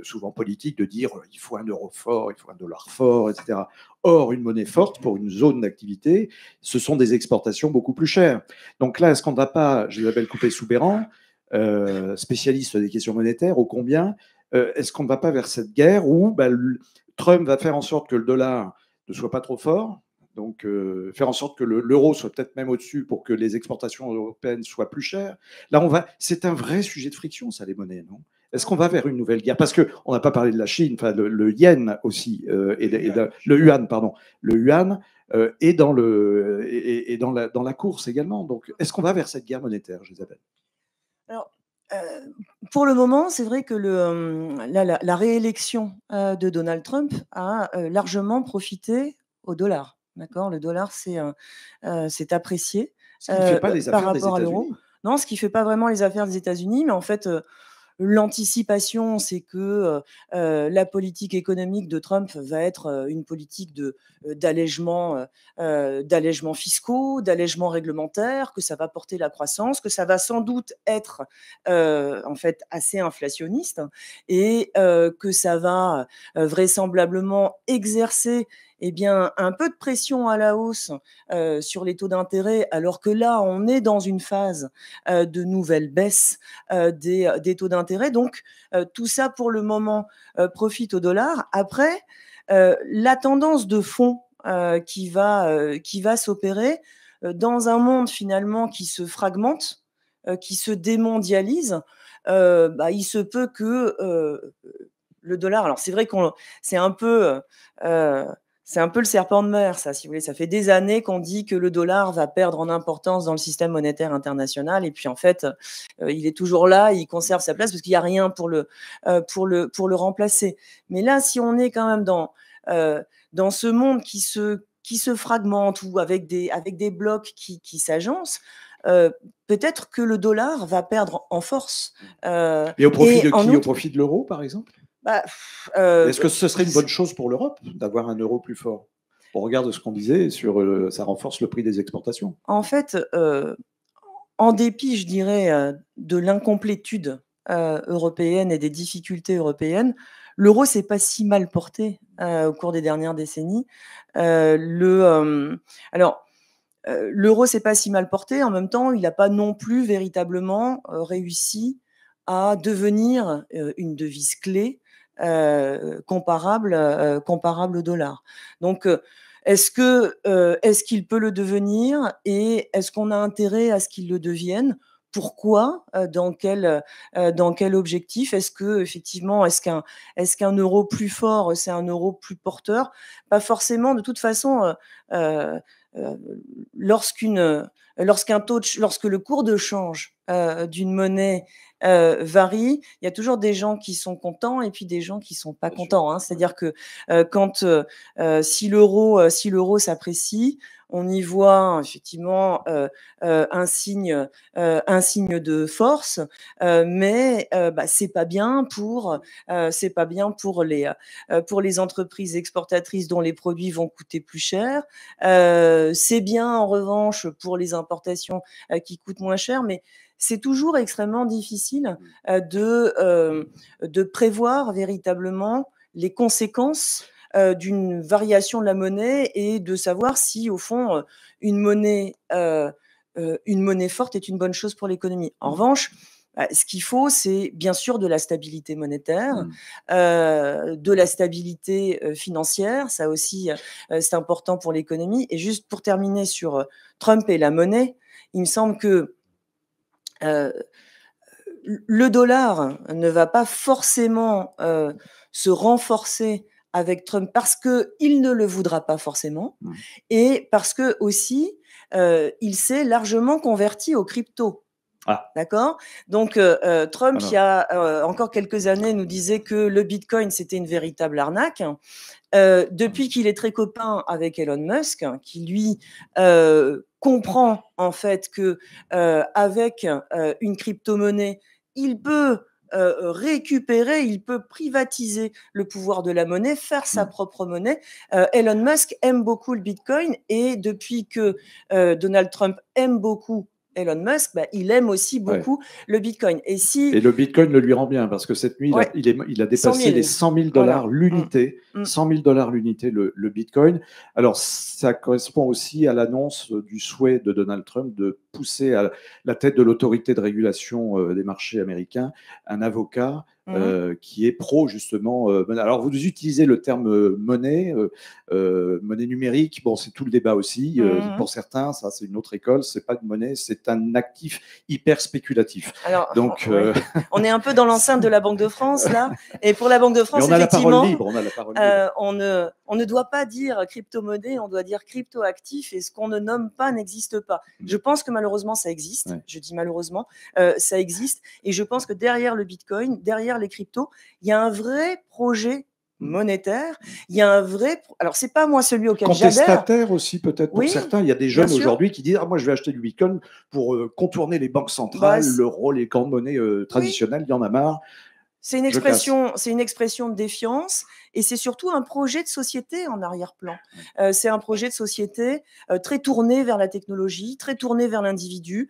souvent politique, de dire il faut un euro fort, il faut un dollar fort, etc. Or, une monnaie forte, pour une zone d'activité, ce sont des exportations beaucoup plus chères. Donc là, est-ce qu'on ne va pas, Isabelle Coupet-Soubeyran, spécialiste des questions monétaires, ô combien, est-ce qu'on ne va pas vers cette guerre où Trump va faire en sorte que le dollar ne soit pas trop fort, donc faire en sorte que l'euro soit peut-être même au-dessus pour que les exportations européennes soient plus chères. Là, c'est un vrai sujet de friction, ça, les monnaies, non? Est-ce qu'on va vers une nouvelle guerre? Parce qu'on n'a pas parlé de la Chine, enfin le yen aussi, le yuan, pardon. Le yuan est dans la course également. Donc, est-ce qu'on va vers cette guerre monétaire, Isabelle? Alors, pour le moment, c'est vrai que la réélection de Donald Trump a largement profité au dollar. D'accord, le dollar s'est apprécié par rapport à l'euro. Non, ce qui ne fait pas vraiment les affaires des États-Unis, mais en fait, l'anticipation, c'est que la politique économique de Trump va être une politique d'allègement fiscaux, d'allègement réglementaire, que ça va porter la croissance, que ça va sans doute être en fait assez inflationniste et que ça va vraisemblablement exercer un peu de pression à la hausse sur les taux d'intérêt, alors que là, on est dans une phase de nouvelle baisse des taux d'intérêt. Donc, tout ça, pour le moment, profite au dollar. Après, la tendance de fond qui va s'opérer dans un monde, finalement, qui se fragmente, qui se démondialise, il se peut que le dollar... Alors, c'est vrai qu'on c'est un peu le serpent de mer, ça, si vous voulez. Ça fait des années qu'on dit que le dollar va perdre en importance dans le système monétaire international. Et puis, en fait, il est toujours là, il conserve sa place parce qu'il n'y a rien pour le remplacer. Mais là, si on est quand même dans ce monde qui se fragmente ou avec des blocs qui s'agencent, peut-être que le dollar va perdre en force. Mais au profit de qui? Au profit de l'euro, par exemple? Est-ce que ce serait une bonne chose pour l'Europe d'avoir un euro plus fort? On regarde ce qu'on disait sur ça renforce le prix des exportations. En fait, en dépit, je dirais, de l'incomplétude européenne et des difficultés européennes, l'euro s'est pas si mal porté au cours des dernières décennies. L'euro s'est pas si mal porté. En même temps, il n'a pas non plus véritablement réussi à devenir une devise clé comparable au dollar. Donc, est-ce qu'il peut le devenir et est-ce qu'on a intérêt à ce qu'il le devienne? Pourquoi? Dans quel objectif? Est-ce qu'un euro plus fort, c'est un euro plus porteur? Pas forcément. De toute façon, lorsque le cours de change d'une monnaie varie, il y a toujours des gens qui sont contents et puis des gens qui sont pas contents, hein. C'est-à-dire que si l'euro s'apprécie, on y voit effectivement un signe de force, mais c'est pas bien pour les entreprises exportatrices dont les produits vont coûter plus cher. C'est bien en revanche pour les importations qui coûtent moins cher, mais c'est toujours extrêmement difficile de prévoir véritablement les conséquences d'une variation de la monnaie et de savoir si, au fond, une monnaie forte est une bonne chose pour l'économie. En revanche, ce qu'il faut, c'est bien sûr de la stabilité monétaire, de la stabilité financière. Ça aussi, c'est important pour l'économie. Et juste pour terminer sur Trump et la monnaie, il me semble que le dollar ne va pas forcément se renforcer avec Trump parce qu'il ne le voudra pas forcément et parce que aussi il s'est largement converti aux cryptos. Ah. D'accord. Donc Trump, il y a encore quelques années, nous disait que le Bitcoin c'était une véritable arnaque. Depuis qu'il est très copain avec Elon Musk, qui lui comprend en fait que avec une crypto-monnaie, il peut récupérer, il peut privatiser le pouvoir de la monnaie, faire sa propre monnaie. Elon Musk aime beaucoup le Bitcoin et depuis que Donald Trump aime beaucoup Elon Musk, il aime aussi beaucoup le Bitcoin. Et le Bitcoin le lui rend bien, parce que cette nuit, il a dépassé les 100 000 $ l'unité. 100 000 $ l'unité, le Bitcoin. Alors, ça correspond aussi à l'annonce du souhait de Donald Trump de pousser à la tête de l'autorité de régulation des marchés américains un avocat qui est pro, justement. Alors, vous utilisez le terme monnaie, monnaie numérique. Bon, c'est tout le débat aussi. Pour certains, ça, c'est une autre école. C'est pas une monnaie, c'est un actif hyper spéculatif. Alors, donc, on est un peu dans l'enceinte de la Banque de France, là. Et pour la Banque de France, effectivement, on ne doit pas dire crypto-monnaie, on doit dire crypto-actif. Et ce qu'on ne nomme pas n'existe pas. Je pense que malheureusement, ça existe. Je dis malheureusement, ça existe. Et je pense que derrière le Bitcoin, derrière les cryptos, il y a un vrai projet monétaire, il y a un vrai... Alors, c'est pas moi celui auquel j'adhère. Contestataire aussi, peut-être, pour certains. Il y a des jeunes aujourd'hui qui disent « moi, je vais acheter du Bitcoin pour contourner les banques centrales, l'euro, les grandes monnaies traditionnelles, il y en a marre. » C'est une expression de défiance et c'est surtout un projet de société en arrière-plan. C'est un projet de société très tourné vers la technologie, très tourné vers l'individu,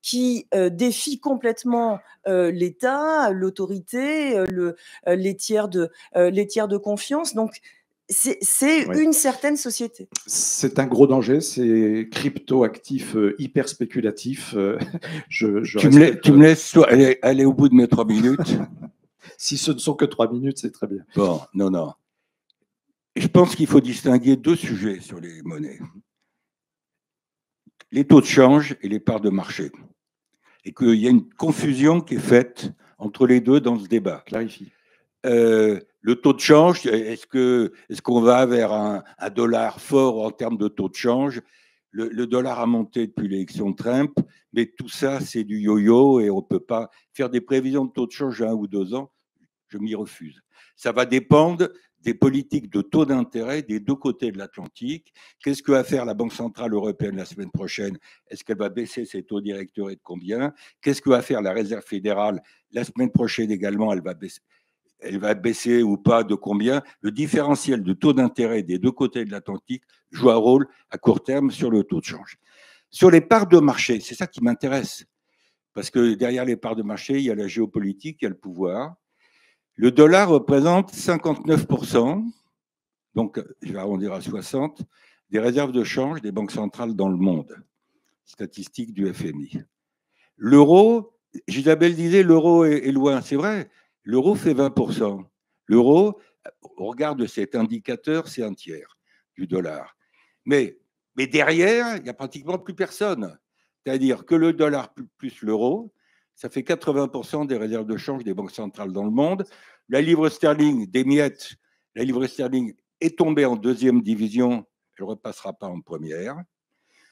qui défie complètement l'État, l'autorité, les tiers de confiance. Donc, c'est une certaine société. C'est un gros danger, c'est crypto-actif hyper spéculatif. Tu me laisses aller au bout de mes 3 minutes. Si ce ne sont que 3 minutes, c'est très bien. Bon, non. Je pense qu'il faut distinguer 2 sujets sur les monnaies. Les taux de change et les parts de marché. Et qu'il y a une confusion qui est faite entre les deux dans ce débat. Clarifie. Le taux de change, est-ce qu'on va vers un dollar fort en termes de taux de change? Le dollar a monté depuis l'élection de Trump, mais tout ça, c'est du yo-yo et on ne peut pas faire des prévisions de taux de change à 1 ou 2 ans. Je m'y refuse. Ça va dépendre des politiques de taux d'intérêt des 2 côtés de l'Atlantique. Qu'est-ce que va faire la Banque centrale européenne la semaine prochaine? Est-ce qu'elle va baisser ses taux directeurs et de combien? Qu'est-ce que va faire la Réserve fédérale la semaine prochaine également? Elle va baisser ou pas de combien? Le différentiel de taux d'intérêt des 2 côtés de l'Atlantique joue un rôle à court terme sur le taux de change. Sur les parts de marché, c'est ça qui m'intéresse. Parce que derrière les parts de marché, il y a la géopolitique, il y a le pouvoir. Le dollar représente 59%, donc je vais arrondir à 60%, des réserves de change des banques centrales dans le monde. Statistique du FMI. L'euro, Isabelle disait l'euro est loin, c'est vrai. L'euro fait 20%. L'euro, on regarde cet indicateur, c'est 1/3 du dollar. Mais derrière, il n'y a pratiquement plus personne. C'est-à-dire que le dollar plus l'euro, ça fait 80% des réserves de change des banques centrales dans le monde. La livre sterling, des miettes, la livre sterling est tombée en 2e division, elle ne repassera pas en première.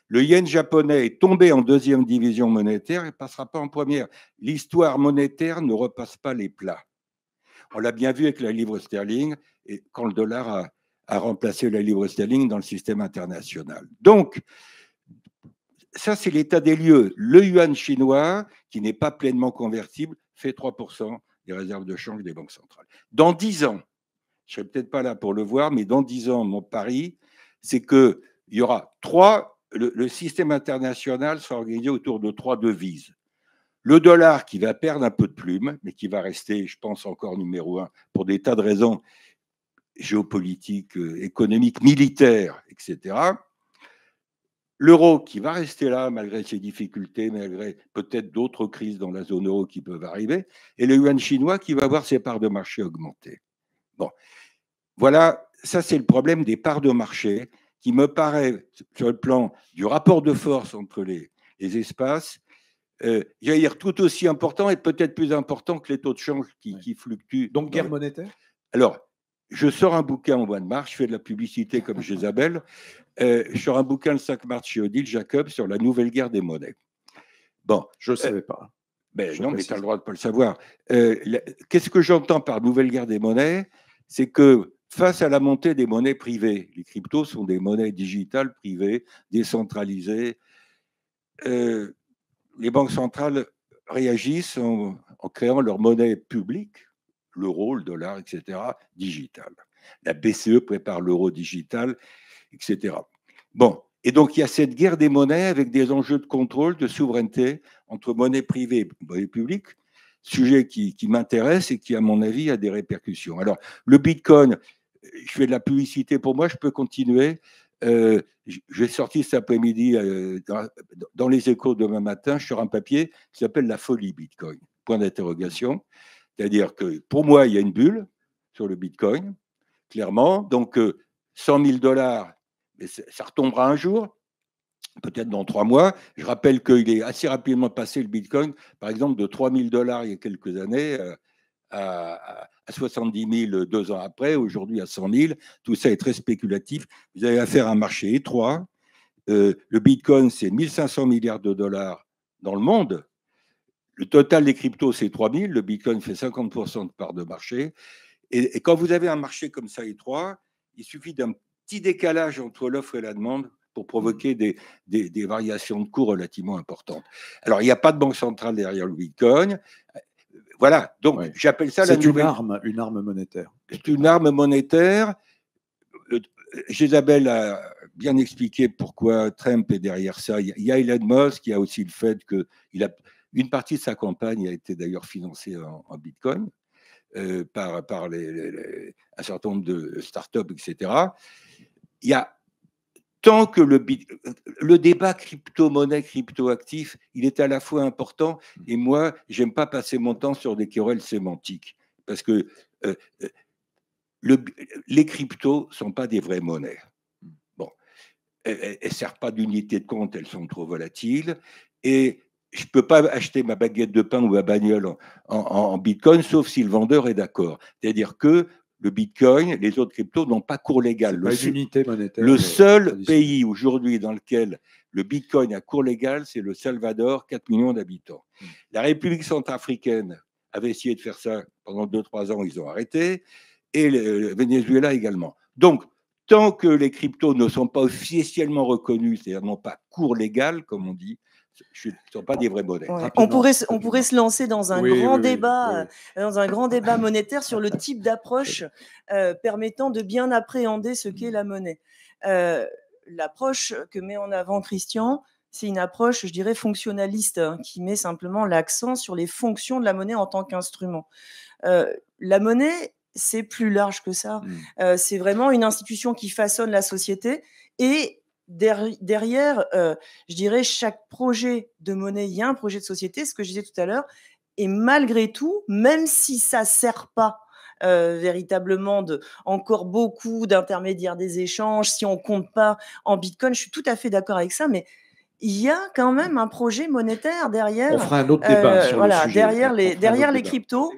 Le yen japonais est tombé en 2e division monétaire et ne passera pas en première. L'histoire monétaire ne repasse pas les plats. On l'a bien vu avec la livre sterling et quand le dollar a remplacé la livre sterling dans le système international. Donc, ça, c'est l'état des lieux. Le yuan chinois, qui n'est pas pleinement convertible, fait 3% des réserves de change des banques centrales. Dans 10 ans, je ne serai peut-être pas là pour le voir, mais dans 10 ans, mon pari, c'est qu'il y aura le système international sera organisé autour de 3 devises. Le dollar qui va perdre un peu de plume, mais qui va rester, je pense, encore numéro 1 pour des tas de raisons géopolitiques, économiques, militaires, etc. L'euro qui va rester là malgré ses difficultés, malgré peut-être d'autres crises dans la zone euro qui peuvent arriver, et le yuan chinois qui va voir ses parts de marché augmenter. Bon, voilà, ça c'est le problème des parts de marché qui me paraît, sur le plan du rapport de force entre les espaces, j'allais dire tout aussi important et peut-être plus important que les taux de change qui fluctuent. Donc, guerre monétaire? Alors, je sors un bouquin au mois de mars, je fais de la publicité comme Jézabel. Je sors un bouquin le 5 mars chez Odile Jacob sur la nouvelle guerre des monnaies. Bon, je ne savais pas. Non, mais tu as le droit de ne pas le savoir. Qu'est-ce que j'entends par nouvelle guerre des monnaies? C'est que face à la montée des monnaies privées, les cryptos sont des monnaies digitales privées, décentralisées. Les banques centrales réagissent en créant leur monnaie publique, l'euro, le dollar, etc., digital. La BCE prépare l'euro digital, etc. Bon, et donc il y a cette guerre des monnaies avec des enjeux de contrôle, de souveraineté entre monnaie privée et monnaie publique, sujet qui m'intéresse et qui, à mon avis, a des répercussions. Alors, le Bitcoin, je fais de la publicité pour moi, je peux continuer. J'ai sorti cet après-midi dans les Échos demain matin sur un papier qui s'appelle La folie Bitcoin, point d'interrogation. C'est-à-dire que pour moi, il y a une bulle sur le Bitcoin, clairement. Donc, 100 000 $, mais ça retombera un jour, peut-être dans 3 mois. Je rappelle qu'il est assez rapidement passé le Bitcoin, par exemple, de 3 000 $ il y a quelques années à 70 000 2 ans après, aujourd'hui à 100 000. Tout ça est très spéculatif. Vous avez affaire à un marché étroit. Le Bitcoin, c'est 1 500 milliards de dollars dans le monde. Le total des cryptos, c'est 3 000. Le Bitcoin fait 50% de part de marché. Et quand vous avez un marché comme ça étroit, il suffit d'un petit décalage entre l'offre et la demande pour provoquer des variations de cours relativement importantes. Alors, il n'y a pas de banque centrale derrière le Bitcoin. Voilà, donc j'appelle ça la nouvelle... C'est une arme monétaire. C'est une arme monétaire. Jézabel a bien expliqué pourquoi Trump est derrière ça. Il y a Elon Musk, il y a aussi le fait une partie de sa campagne a été d'ailleurs financée en Bitcoin par un certain nombre de startups, etc. Il y a tant que le débat crypto-monnaie, crypto-actif, il est à la fois important et moi, j'aime pas passer mon temps sur des querelles sémantiques parce que les cryptos ne sont pas des vraies monnaies. Bon, elles ne servent pas d'unité de compte, elles sont trop volatiles et je ne peux pas acheter ma baguette de pain ou ma bagnole en Bitcoin, sauf si le vendeur est d'accord. C'est-à-dire que le Bitcoin, les autres cryptos n'ont pas cours légal. Le seul pays aujourd'hui dans lequel le Bitcoin a cours légal, c'est le Salvador, 4 millions d'habitants. La République centrafricaine avait essayé de faire ça pendant 2-3 ans, ils ont arrêté, et le Venezuela également. Donc, tant que les cryptos ne sont pas officiellement reconnus, c'est-à-dire n'ont pas cours légal, comme on dit, ce ne sont pas des vraies monnaies. Ouais. On pourrait se lancer dans un grand débat monétaire sur le type d'approche permettant de bien appréhender ce qu'est la monnaie. L'approche que met en avant Christian, c'est une approche, je dirais, fonctionnaliste, hein, qui met simplement l'accent sur les fonctions de la monnaie en tant qu'instrument. La monnaie, c'est plus large que ça. C'est vraiment une institution qui façonne la société et derrière, je dirais, chaque projet de monnaie, il y a un projet de société, ce que je disais tout à l'heure, et malgré tout, même si ça ne sert pas véritablement encore beaucoup d'intermédiaires des échanges, si on ne compte pas en Bitcoin, je suis tout à fait d'accord avec ça, mais il y a quand même un projet monétaire derrière. On fera un autre débat sur le sujet. Derrière les cryptos.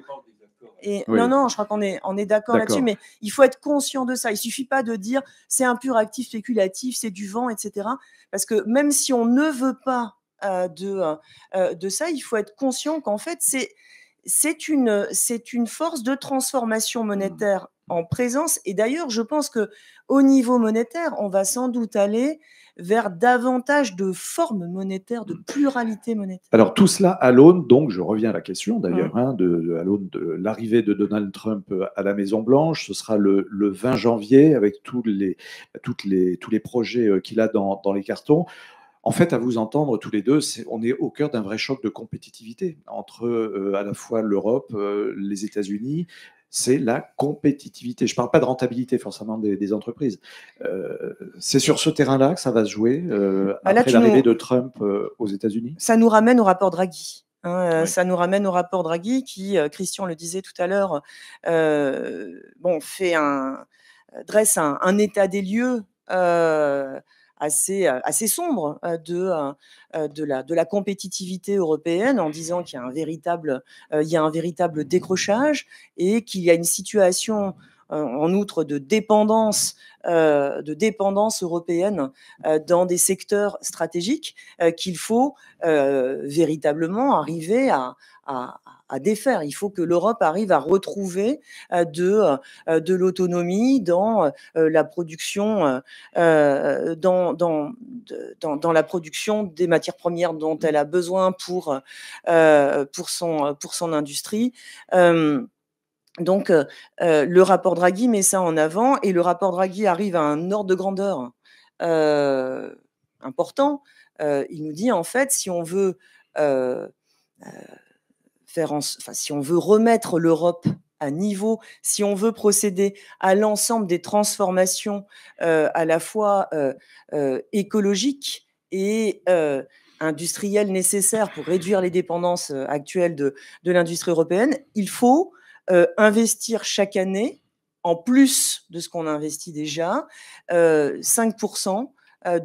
Et non, je crois qu'on est d'accord là-dessus, mais il faut être conscient de ça. Il ne suffit pas de dire c'est un pur actif spéculatif, c'est du vent, etc. Parce que même si on ne veut pas de ça, il faut être conscient qu'en fait, c'est une force de transformation monétaire en présence. Et d'ailleurs, je pense qu'au niveau monétaire, on va sans doute aller vers davantage de formes monétaires, de pluralité monétaire. Alors tout cela à l'aune, donc je reviens à la question d'ailleurs, à l'aune de l'arrivée de Donald Trump à la Maison-Blanche. Ce sera le 20 janvier avec tous les projets qu'il a dans les cartons. En fait, à vous entendre tous les deux, on est au cœur d'un vrai choc de compétitivité entre à la fois l'Europe, les États-Unis. C'est la compétitivité. Je ne parle pas de rentabilité forcément des entreprises. C'est sur ce terrain-là que ça va se jouer après l'arrivée de Trump aux États-Unis. Ça nous ramène au rapport Draghi. Ça nous ramène au rapport Draghi qui, Christian le disait tout à l'heure, dresse un état des lieux assez sombre de la compétitivité européenne, en disant qu'il y a un véritable décrochage et qu'il y a une situation en outre de dépendance européenne dans des secteurs stratégiques qu'il faut véritablement arriver à défaire. Il faut que l'Europe arrive à retrouver de l'autonomie dans la production, dans la production des matières premières dont elle a besoin pour son industrie. Donc, le rapport Draghi met ça en avant, et le rapport Draghi arrive à un ordre de grandeur important. Il nous dit, en fait, si on veut si on veut remettre l'Europe à niveau, si on veut procéder à l'ensemble des transformations à la fois écologiques et industrielles nécessaires pour réduire les dépendances actuelles de l'industrie européenne, il faut investir chaque année, en plus de ce qu'on investit déjà, 5%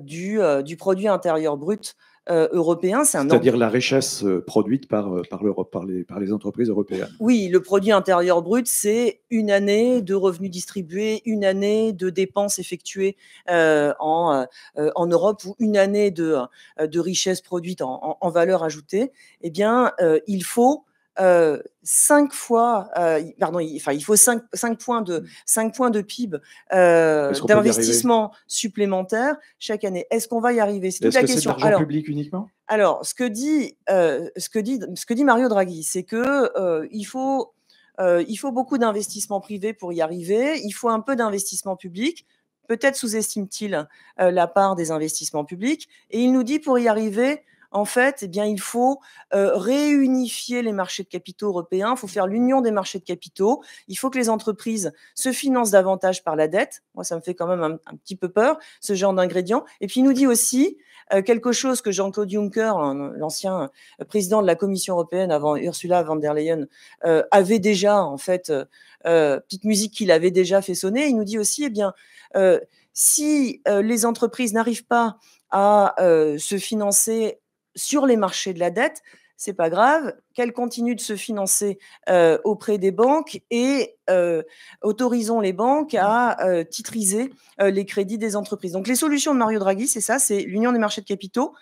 du produit intérieur brut européen. C'est-à-dire la richesse produite par l'Europe, par les entreprises européennes. Oui, le produit intérieur brut, c'est une année de revenus distribués, une année de dépenses effectuées en Europe, ou une année de richesse produite en valeur ajoutée. Eh bien, il faut 5 fois, il faut 5 points de PIB d'investissement supplémentaire chaque année. Est-ce qu'on va y arriver? C'est toute la question. Est-ce que c'est de l'argent public uniquement? Alors, ce que dit Mario Draghi, c'est que il faut beaucoup d'investissements privés pour y arriver. Il faut un peu d'investissement public. Peut-être sous-estime-t-il la part des investissements publics. Et il nous dit, pour y arriver, en fait, eh bien, il faut réunifier les marchés de capitaux européens, il faut faire l'union des marchés de capitaux, il faut que les entreprises se financent davantage par la dette. Moi, ça me fait quand même un petit peu peur, ce genre d'ingrédients. Et puis, il nous dit aussi quelque chose que Jean-Claude Juncker, l'ancien président de la Commission européenne avant Ursula von der Leyen, avait déjà, en fait, petite musique qu'il avait déjà fait sonner. Il nous dit aussi, eh bien, si les entreprises n'arrivent pas à se financer sur les marchés de la dette, c'est pas grave, qu'elles continuent de se financer auprès des banques, et autorisons les banques à titriser les crédits des entreprises. Donc les solutions de Mario Draghi, c'est ça, c'est l'union des marchés de capitaux,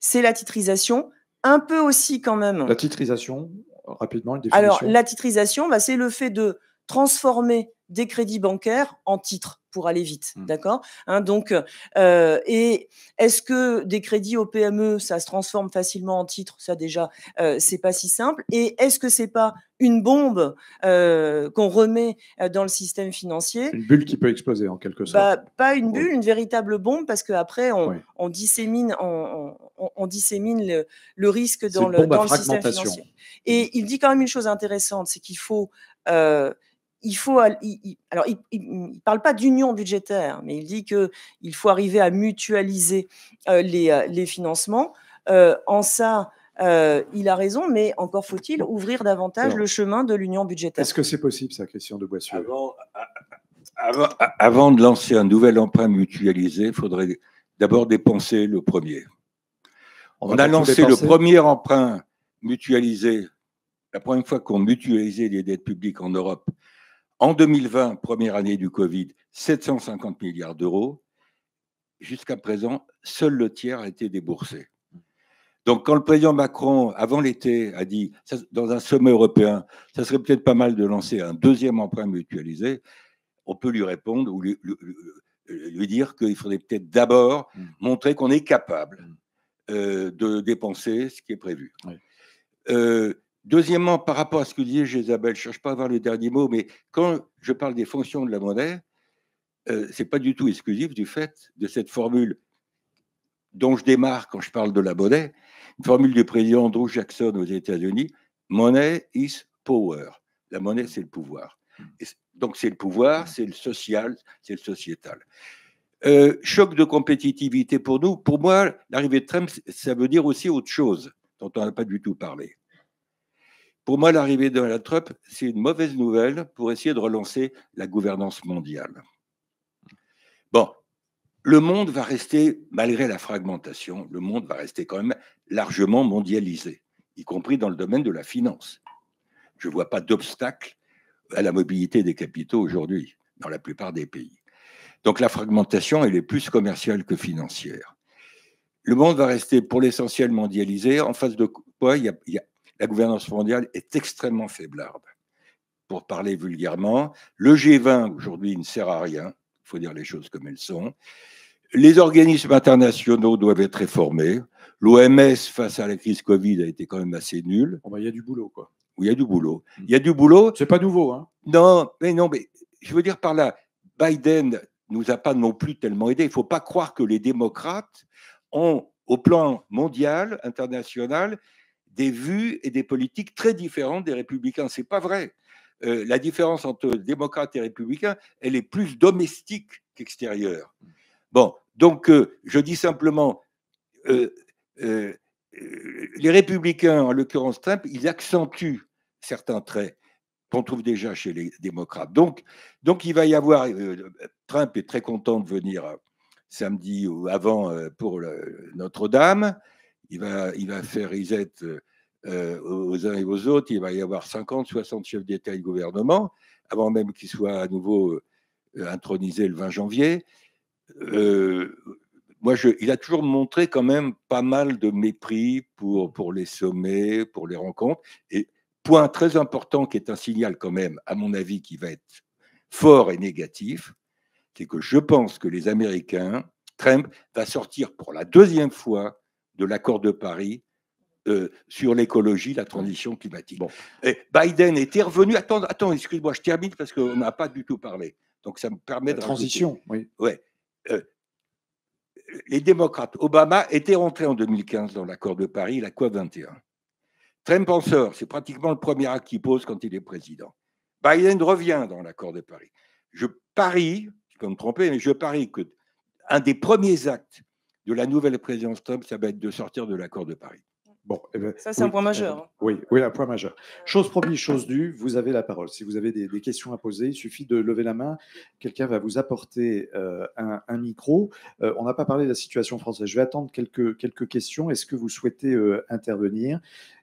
c'est la titrisation, un peu aussi quand même. La titrisation, rapidement, une définition. Alors la titrisation, c'est le fait de transformer des crédits bancaires en titres pour aller vite, d'accord, hein, donc, et est-ce que des crédits aux PME, ça se transforme facilement en titres? Ça déjà, c'est pas si simple. Et est-ce que c'est pas une bombe qu'on remet dans le système financier? Une bulle qui peut exploser en quelque sorte. Pas une bulle, une véritable bombe, parce qu'après on dissémine, on dissémine le risque dans le système financier. Et il dit quand même une chose intéressante, c'est qu'il faut alors, il parle pas d'union budgétaire, mais il dit qu'il faut arriver à mutualiser les financements. En ça, il a raison, mais encore faut-il ouvrir davantage le chemin de l'union budgétaire. Est-ce que c'est possible, ça, Christian de Boissieu? Avant de lancer un nouvel emprunt mutualisé, il faudrait d'abord dépenser le premier. On a lancé le premier emprunt mutualisé, la première fois qu'on mutualisait les dettes publiques en Europe. En 2020, première année du Covid, 750 milliards d'euros. Jusqu'à présent, seul le tiers a été déboursé. Donc, quand le président Macron, avant l'été, a dit, dans un sommet européen, ça serait peut-être pas mal de lancer un deuxième emprunt mutualisé, on peut lui répondre ou lui dire qu'il faudrait peut-être d'abord montrer qu'on est capable de dépenser ce qui est prévu. Oui. Deuxièmement, par rapport à ce que disait Isabelle, je ne cherche pas à avoir le dernier mot, mais quand je parle des fonctions de la monnaie, ce n'est pas du tout exclusif du fait de cette formule dont je démarre quand je parle de la monnaie, une formule du président Andrew Jackson aux États-Unis, « Money is power ». La monnaie, c'est le pouvoir. Et donc, c'est le pouvoir, c'est le social, c'est le sociétal. Choc de compétitivité pour nous. Pour moi, l'arrivée de Trump, ça veut dire aussi autre chose dont on n'a pas du tout parlé. Pour moi, l'arrivée de Donald Trump, c'est une mauvaise nouvelle pour essayer de relancer la gouvernance mondiale. Bon, le monde va rester, malgré la fragmentation, le monde va rester quand même largement mondialisé, y compris dans le domaine de la finance. Je ne vois pas d'obstacle à la mobilité des capitaux aujourd'hui, dans la plupart des pays. Donc la fragmentation, elle est plus commerciale que financière. Le monde va rester pour l'essentiel mondialisé. En face de quoi la gouvernance mondiale est extrêmement faiblarde. Pour parler vulgairement, le G20 aujourd'hui ne sert à rien, il faut dire les choses comme elles sont. Les organismes internationaux doivent être réformés. L'OMS, face à la crise Covid, a été quand même assez nulle. Il y a du boulot, quoi. Oui, il y a du boulot. Il y a du boulot. C'est pas nouveau, hein. Non, mais je veux dire par là, Biden nous a pas non plus tellement aidé. Il ne faut pas croire que les démocrates ont, au plan mondial, international, des vues et des politiques très différentes des républicains. Ce n'est pas vrai. La différence entre démocrates et républicains, elle est plus domestique qu'extérieure. Bon, donc je dis simplement, les républicains, en l'occurrence Trump, ils accentuent certains traits qu'on trouve déjà chez les démocrates. Donc il va y avoir, Trump est très content de venir samedi ou avant pour Notre-Dame, il va faire reset aux uns et aux autres, il va y avoir 50, 60 chefs d'État et de gouvernement, avant même qu'il soit à nouveau intronisé le 20 janvier. Il a toujours montré quand même pas mal de mépris pour les sommets, pour les rencontres. Et point très important qui est un signal quand même, à mon avis, qui va être fort et négatif, c'est que je pense que les Américains, Trump va sortir pour la deuxième fois de l'accord de Paris sur l'écologie, la transition climatique. Bon. Et Biden était revenu. Attends, excuse-moi, je termine parce qu'on n'a pas du tout parlé. Donc ça me permet de transition, oui. Ouais. Les démocrates, Obama était rentré en 2015 dans l'accord de Paris, la COP21. Trump en sort, c'est pratiquement le premier acte qu'il pose quand il est président. Biden revient dans l'accord de Paris. Je parie, je peux me tromper, mais je parie que un des premiers actes de la nouvelle présidence Trump, ça va être de sortir de l'accord de Paris. Bon, ça, c'est un point majeur. Oui, un point majeur. Chose promise, chose due, vous avez la parole. Si vous avez des questions à poser, il suffit de lever la main. Quelqu'un va vous apporter un micro. On n'a pas parlé de la situation française. Je vais attendre quelques questions. Est-ce que vous souhaitez intervenir ?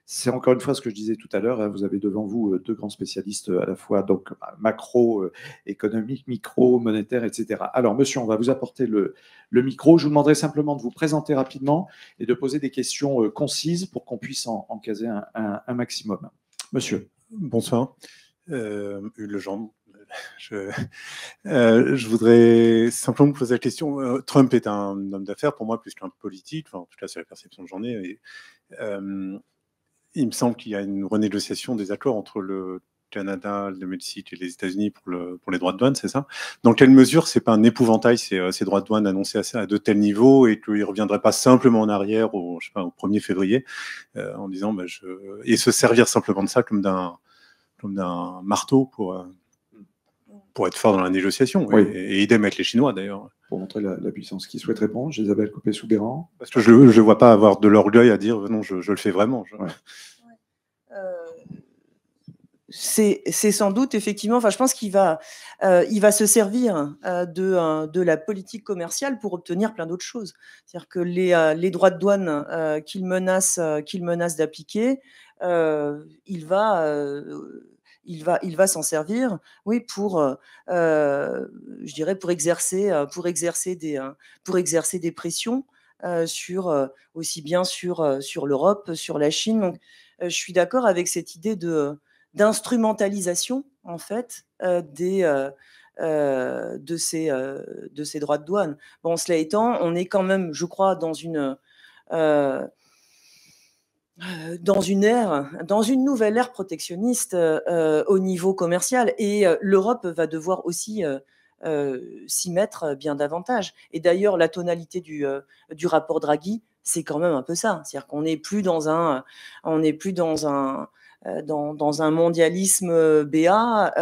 C'est encore une fois ce que je disais tout à l'heure. Hein, vous avez devant vous deux grands spécialistes à la fois donc macro-économique, micro-monétaire, etc. Alors, monsieur, on va vous apporter le micro. Je vous demanderai simplement de vous présenter rapidement et de poser des questions concises pour qu'on puisse en caser un maximum. Monsieur. Bonsoir. Legendre. Je voudrais simplement vous poser la question. Trump est un homme d'affaires pour moi plus qu'un politique. Enfin, en tout cas, c'est la perception que j'en ai. Il me semble qu'il y a une renégociation des accords entre le Canada, le Mexique et les États-Unis pour les droits de douane, c'est ça? Dans quelle mesure c'est pas un épouvantail ces droits de douane annoncés à de tels niveaux et qu'ils ne reviendraient pas simplement en arrière au 1er février en disant et se servir simplement de ça comme d'un marteau pour être fort dans la négociation, oui. et idem avec les Chinois d'ailleurs. Pour montrer la puissance. Qui souhaite répondre? Isabelle Copé-Soubeyran. Parce que je ne vois pas avoir de l'orgueil à dire non, je le fais vraiment. Ouais. C'est sans doute effectivement, je pense qu'il va se servir de la politique commerciale pour obtenir plein d'autres choses. C'est-à-dire que les droits de douane qu'il menace d'appliquer, il va s'en servir, oui, pour exercer des pressions aussi bien sur l'Europe, sur la Chine. Donc, je suis d'accord avec cette idée d'instrumentalisation en fait de ces droits de douane. Bon, cela étant, on est quand même, je crois, dans une nouvelle ère protectionniste au niveau commercial, et l'Europe va devoir aussi s'y mettre bien davantage. Et d'ailleurs, la tonalité du rapport Draghi, c'est quand même un peu ça. C'est-à-dire qu'on n'est plus dans un mondialisme BA.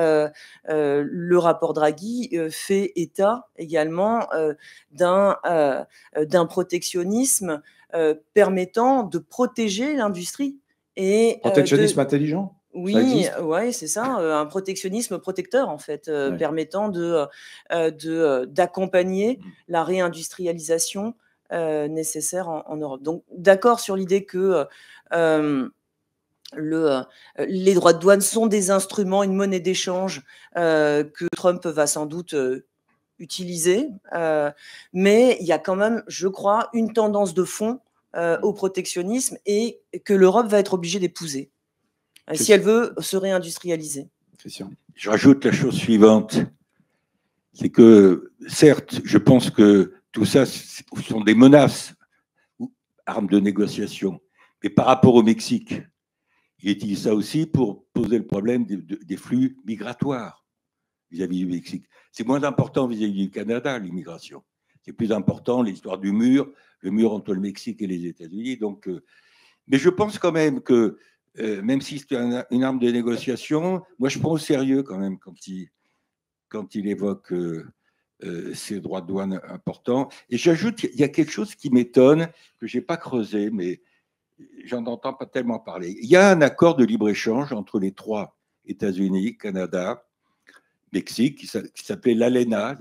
Le rapport Draghi fait état également d'un protectionnisme permettant de protéger l'industrie. Protectionnisme intelligent? Oui, ouais, c'est ça, un protectionnisme protecteur en fait, permettant d'accompagner la réindustrialisation nécessaire en Europe. Donc d'accord sur l'idée que les droits de douane sont des instruments, une monnaie d'échange que Trump va sans doute utiliser, mais il y a quand même, je crois, une tendance de fond au protectionnisme et que l'Europe va être obligée d'épouser si elle veut se réindustrialiser. Christian. Je rajoute la chose suivante, c'est que certes, je pense que tout ça sont des menaces, ou armes de négociation, mais par rapport au Mexique, il utilise ça aussi pour poser le problème des flux migratoires vis-à-vis du Mexique. C'est moins important vis-à-vis du Canada, l'immigration. C'est plus important l'histoire du mur, le mur entre le Mexique et les États-Unis. Donc, mais je pense quand même que, même si c'est une arme de négociation, moi je prends au sérieux quand même quand il évoque ces droits de douane importants. Et j'ajoute qu'il y a quelque chose qui m'étonne, que je n'ai pas creusé, mais j'en entends pas tellement parler. Il y a un accord de libre-échange entre les trois, États-Unis, Canada, Mexique, qui s'appelait l'ALENA,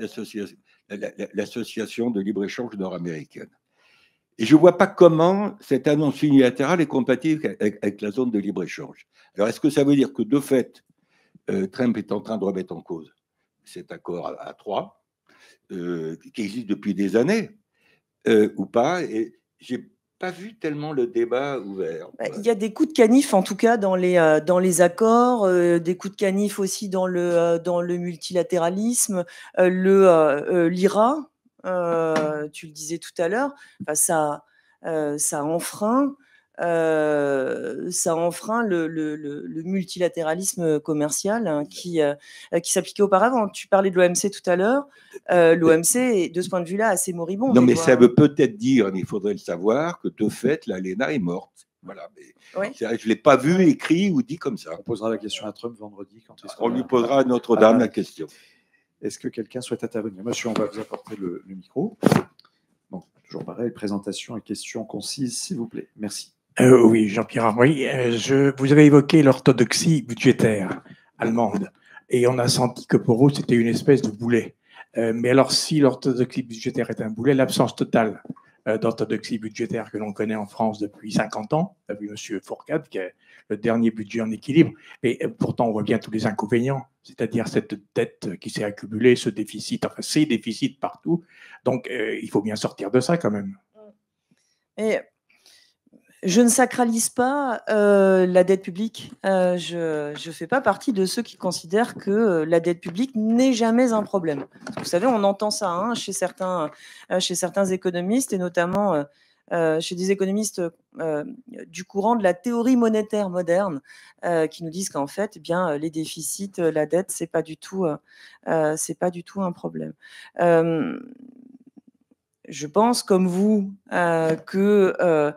l'Association de libre-échange nord-américaine. Et je ne vois pas comment cette annonce unilatérale est compatible avec la zone de libre-échange. Alors, est-ce que ça veut dire que, de fait, Trump est en train de remettre en cause cet accord à trois, qui existe depuis des années, ou pas? Et j'ai pas vu tellement le débat ouvert. Il y a des coups de canif, en tout cas, dans les accords, des coups de canif aussi dans le multilatéralisme, l'IRA, tu le disais tout à l'heure, ça enfreint le multilatéralisme commercial qui s'appliquait auparavant. Tu parlais de l'OMC tout à l'heure. L'OMC, de ce point de vue-là, assez moribond. Non, mais ça veut peut-être dire, mais il faudrait le savoir, que de fait, l'ALENA est morte. Voilà. Mais je ne l'ai pas vu écrit ou dit comme ça. On posera la question à Trump vendredi. On lui posera à Notre-Dame la question. Est-ce que quelqu'un souhaite intervenir? Monsieur, on va vous apporter le micro. Bon, toujours pareil, présentation et questions concises, s'il vous plaît. Merci. Oui, Jean-Pierre Armoy. Vous avez évoqué l'orthodoxie budgétaire allemande et on a senti que pour eux, c'était une espèce de boulet. Mais alors, si l'orthodoxie budgétaire est un boulet, l'absence totale d'orthodoxie budgétaire que l'on connaît en France depuis 50 ans, vous avez vu M. Fourcade, qui est le dernier budget en équilibre, et pourtant on voit bien tous les inconvénients, c'est-à-dire cette dette qui s'est accumulée, ce déficit, enfin ces déficits partout. Donc, il faut bien sortir de ça quand même. Et je ne sacralise pas la dette publique. Je ne fais pas partie de ceux qui considèrent que la dette publique n'est jamais un problème. Vous savez, on entend ça chez certains économistes, et notamment chez des économistes du courant de la théorie monétaire moderne, qui nous disent qu'en fait, les déficits, la dette, c'est pas du tout un problème. Je pense, comme vous, que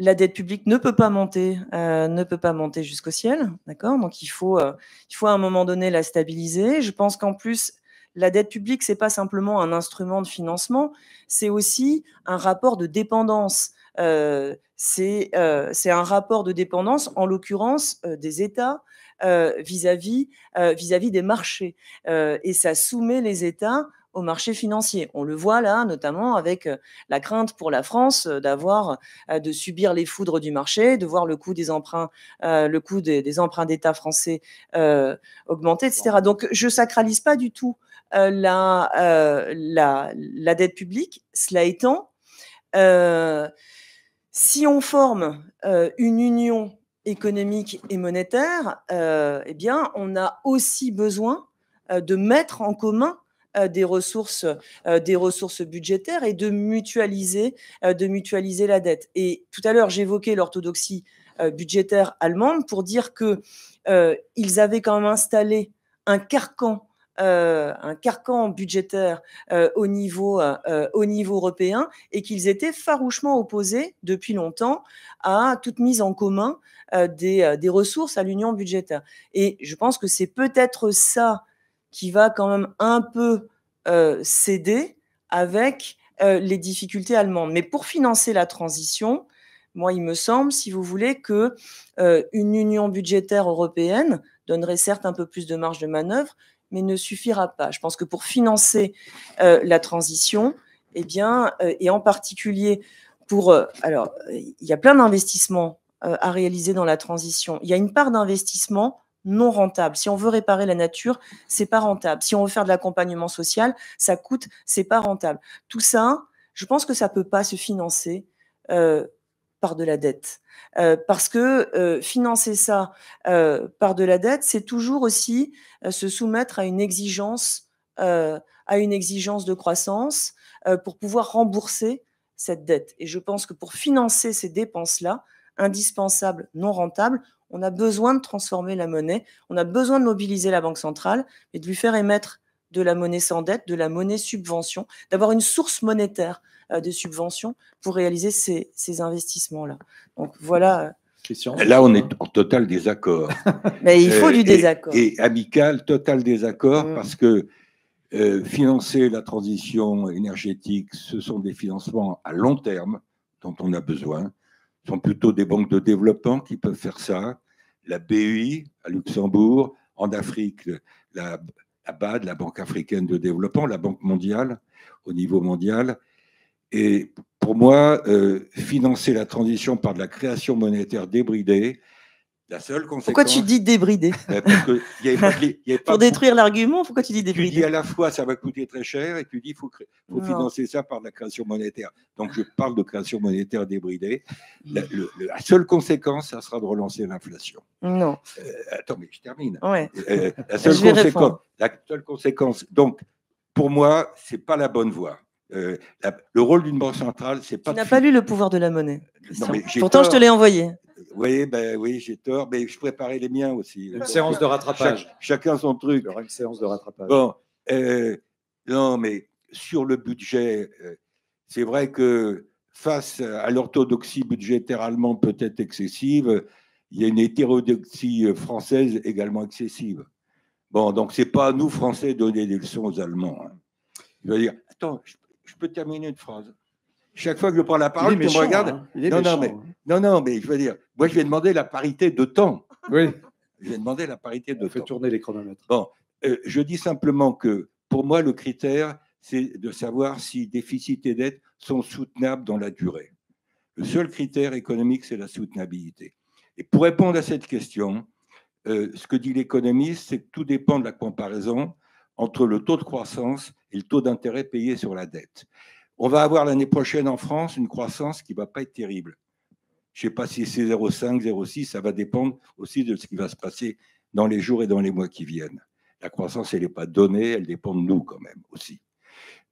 la dette publique ne peut pas monter jusqu'au ciel, d'accord. Donc il faut à un moment donné la stabiliser. Je pense qu'en plus la dette publique, c'est pas simplement un instrument de financement, c'est aussi un rapport de dépendance. C'est un rapport de dépendance, en l'occurrence des États vis-à-vis des marchés, et ça soumet les États au marché financier. On le voit là, notamment avec la crainte pour la France de subir les foudres du marché, de voir le coût des emprunts, des emprunts d'État français augmenter, etc. Donc, je sacralise pas du tout la dette publique. Cela étant, si on forme une union économique et monétaire, on a aussi besoin de mettre en commun des ressources budgétaires et de mutualiser la dette. Et tout à l'heure, j'évoquais l'orthodoxie budgétaire allemande pour dire que ils avaient quand même installé un carcan budgétaire au niveau européen, et qu'ils étaient farouchement opposés depuis longtemps à toute mise en commun des ressources à l'union budgétaire. Et je pense que c'est peut-être ça qui va quand même un peu céder avec les difficultés allemandes. Mais pour financer la transition, Moi, il me semble, si vous voulez, que une union budgétaire européenne donnerait certes un peu plus de marge de manœuvre, mais ne suffira pas. Je pense que pour financer la transition, eh bien, et en particulier pour... alors, il y a plein d'investissements à réaliser dans la transition. Il y a une part d'investissement non rentable. Si on veut réparer la nature, c'est pas rentable. Si on veut faire de l'accompagnement social, ça coûte, c'est pas rentable. Tout ça, je pense que ça peut pas se financer par de la dette. Parce que financer ça par de la dette, c'est toujours aussi se soumettre à une exigence de croissance pour pouvoir rembourser cette dette. Et je pense que pour financer ces dépenses-là, indispensables, non rentables, on a besoin de transformer la monnaie, on a besoin de mobiliser la Banque centrale et de lui faire émettre de la monnaie sans dette, de la monnaie subvention, d'avoir une source monétaire de subvention pour réaliser ces investissements-là. Donc voilà. Christian. Là, on est en total désaccord. Mais il faut du désaccord. Et amical, total désaccord, parce que financer la transition énergétique, ce sont des financements à long terme dont on a besoin. Ce sont plutôt des banques de développement qui peuvent faire ça. La BEI à Luxembourg, en Afrique, la BAD, la Banque africaine de développement, la Banque mondiale, au niveau mondial. Et pour moi, financer la transition par de la création monétaire débridée, la seule conséquence... Pourquoi tu dis débridé? Parce que y avait pas pour détruire l'argument, pourquoi tu dis débridé? Tu dis à la fois ça va coûter très cher et tu dis il faut financer ça par de la création monétaire. Donc je parle de création monétaire débridée. La seule conséquence, ça sera de relancer l'inflation. Non. Attends, mais je termine. Ouais. La seule conséquence, donc pour moi, c'est pas la bonne voie. Le rôle d'une banque centrale, c'est pas. Tu n'as pas lu Le pouvoir de la monnaie. Non, mais pourtant, je te l'ai envoyé. Oui, oui, j'ai tort, mais je préparais les miens aussi. Une séance de rattrapage. Chacun son truc. Il y aura une séance de rattrapage. Bon, non, mais sur le budget, c'est vrai que face à l'orthodoxie budgétaire allemande peut-être excessive, il y a une hétérodoxie française également excessive. Bon, donc c'est pas à nous, Français, donner des leçons aux Allemands. Hein. Je veux dire, attends, je peux terminer une phrase. Chaque fois que je prends la parole, tu me regardes. Hein. Non, mais je veux dire, moi, je vais demander la parité de temps. Oui. Je vais demander la parité de temps. Fait tourner les chronomètres. Bon, je dis simplement que pour moi, le critère, c'est de savoir si déficit et dette sont soutenables dans la durée. Le seul critère économique, c'est la soutenabilité. Et pour répondre à cette question, ce que dit l'économiste, c'est que tout dépend de la comparaison entre le taux de croissance et le taux d'intérêt payé sur la dette. On va avoir l'année prochaine en France une croissance qui ne va pas être terrible. Je ne sais pas si c'est 0,5, 0,6, ça va dépendre aussi de ce qui va se passer dans les jours et dans les mois qui viennent. La croissance, elle n'est pas donnée, elle dépend de nous quand même aussi.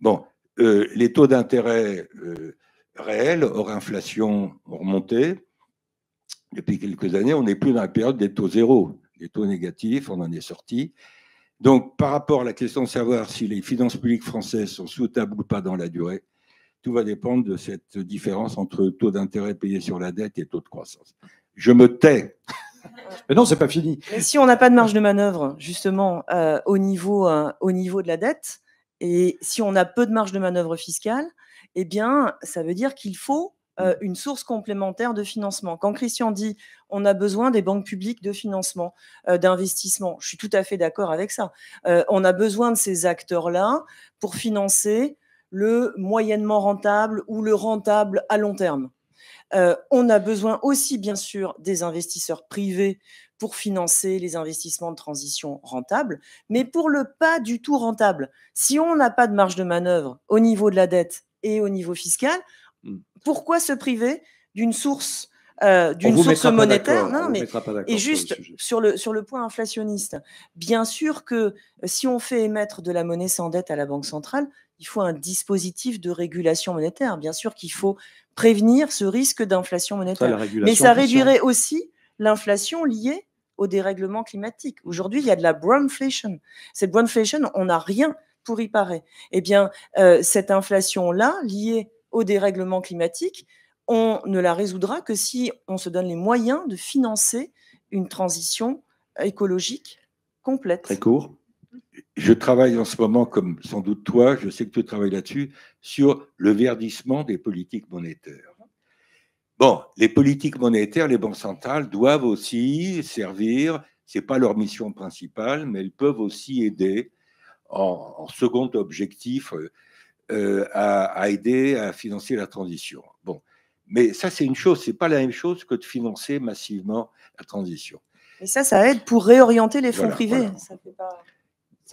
Bon, les taux d'intérêt réels, hors inflation, ont remonté. Depuis quelques années, on n'est plus dans la période des taux zéro. Les taux négatifs, on en est sorti. Donc, par rapport à la question de savoir si les finances publiques françaises sont soutenables ou pas dans la durée, tout va dépendre de cette différence entre taux d'intérêt payé sur la dette et taux de croissance. Je me tais. Mais non, c'est pas fini. Mais si on n'a pas de marge de manœuvre, justement, au niveau de la dette, et si on a peu de marge de manœuvre fiscale, eh bien, ça veut dire qu'il faut une source complémentaire de financement. Quand Christian dit on a besoin des banques publiques de financement, d'investissement, je suis tout à fait d'accord avec ça. On a besoin de ces acteurs-là pour financer le moyennement rentable ou le rentable à long terme. On a besoin aussi, bien sûr, des investisseurs privés pour financer les investissements de transition rentables, mais pour le pas du tout rentable. Si on n'a pas de marge de manœuvre au niveau de la dette et au niveau fiscal, pourquoi se priver d'une source monétaire? Non, mais et juste sur le point inflationniste, bien sûr que si on fait émettre de la monnaie sans dette à la Banque centrale, il faut un dispositif de régulation monétaire. Bien sûr qu'il faut prévenir ce risque d'inflation monétaire. Mais ça réduirait aussi l'inflation liée au dérèglement climatique. Aujourd'hui, il y a de la brownflation. Cette brownflation, on n'a rien pour y parer. Eh bien, cette inflation-là, liée au dérèglement climatique, on ne la résoudra que si on se donne les moyens de financer une transition écologique complète. Très court. Je travaille en ce moment, comme sans doute toi, je sais que tu travailles là-dessus, sur le verdissement des politiques monétaires. Bon, les politiques monétaires, les banques centrales doivent aussi servir, ce n'est pas leur mission principale, mais elles peuvent aussi aider en second objectif à aider à financer la transition. Bon, mais ça, c'est une chose, ce n'est pas la même chose que de financer massivement la transition. Et ça aide pour réorienter les fonds privés. Voilà. Ça fait pas...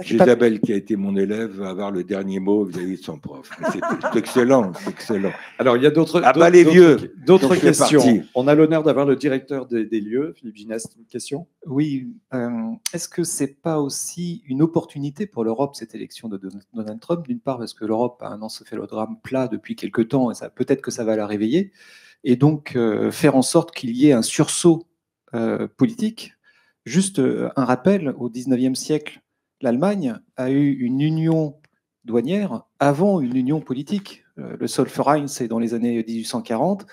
Isabelle, qui a été mon élève, va avoir le dernier mot vis-à-vis de son prof. C'est excellent, c'est excellent. Alors, il y a d'autres questions. On a l'honneur d'avoir le directeur des lieux, Philippe Gineste, une question. Oui, est-ce que ce n'est pas aussi une opportunité pour l'Europe, cette élection de Donald Trump, d'une part parce que l'Europe a un encéphalogramme plat depuis quelque temps, et peut-être que ça va la réveiller, et donc faire en sorte qu'il y ait un sursaut politique. Juste un rappel, au XIXe siècle, l'Allemagne a eu une union douanière avant une union politique. Le Zollverein, c'est dans les années 1840.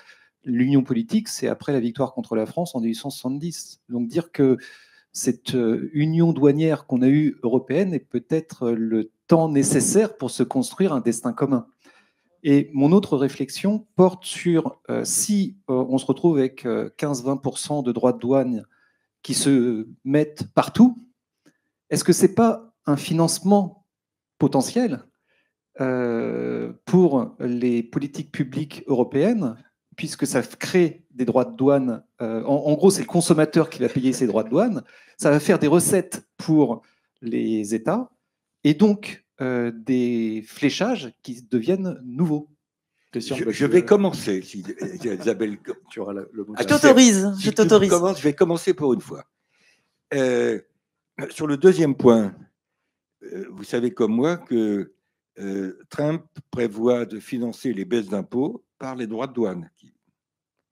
L'union politique, c'est après la victoire contre la France en 1870. Donc dire que cette union douanière qu'on a eue européenne est peut-être le temps nécessaire pour se construire un destin commun. Et mon autre réflexion porte sur si on se retrouve avec 15-20% de droits de douane qui se mettent partout, est-ce que ce n'est pas un financement potentiel pour les politiques publiques européennes, puisque ça crée des droits de douane. En gros, c'est le consommateur qui va payer ses droits de douane. Ça va faire des recettes pour les États et donc des fléchages qui deviennent nouveaux. Je vais commencer, si Isabelle, tu auras le mot. Je t'autorise. Je vais commencer pour une fois. Sur le deuxième point, vous savez comme moi que Trump prévoit de financer les baisses d'impôts par les droits de douane.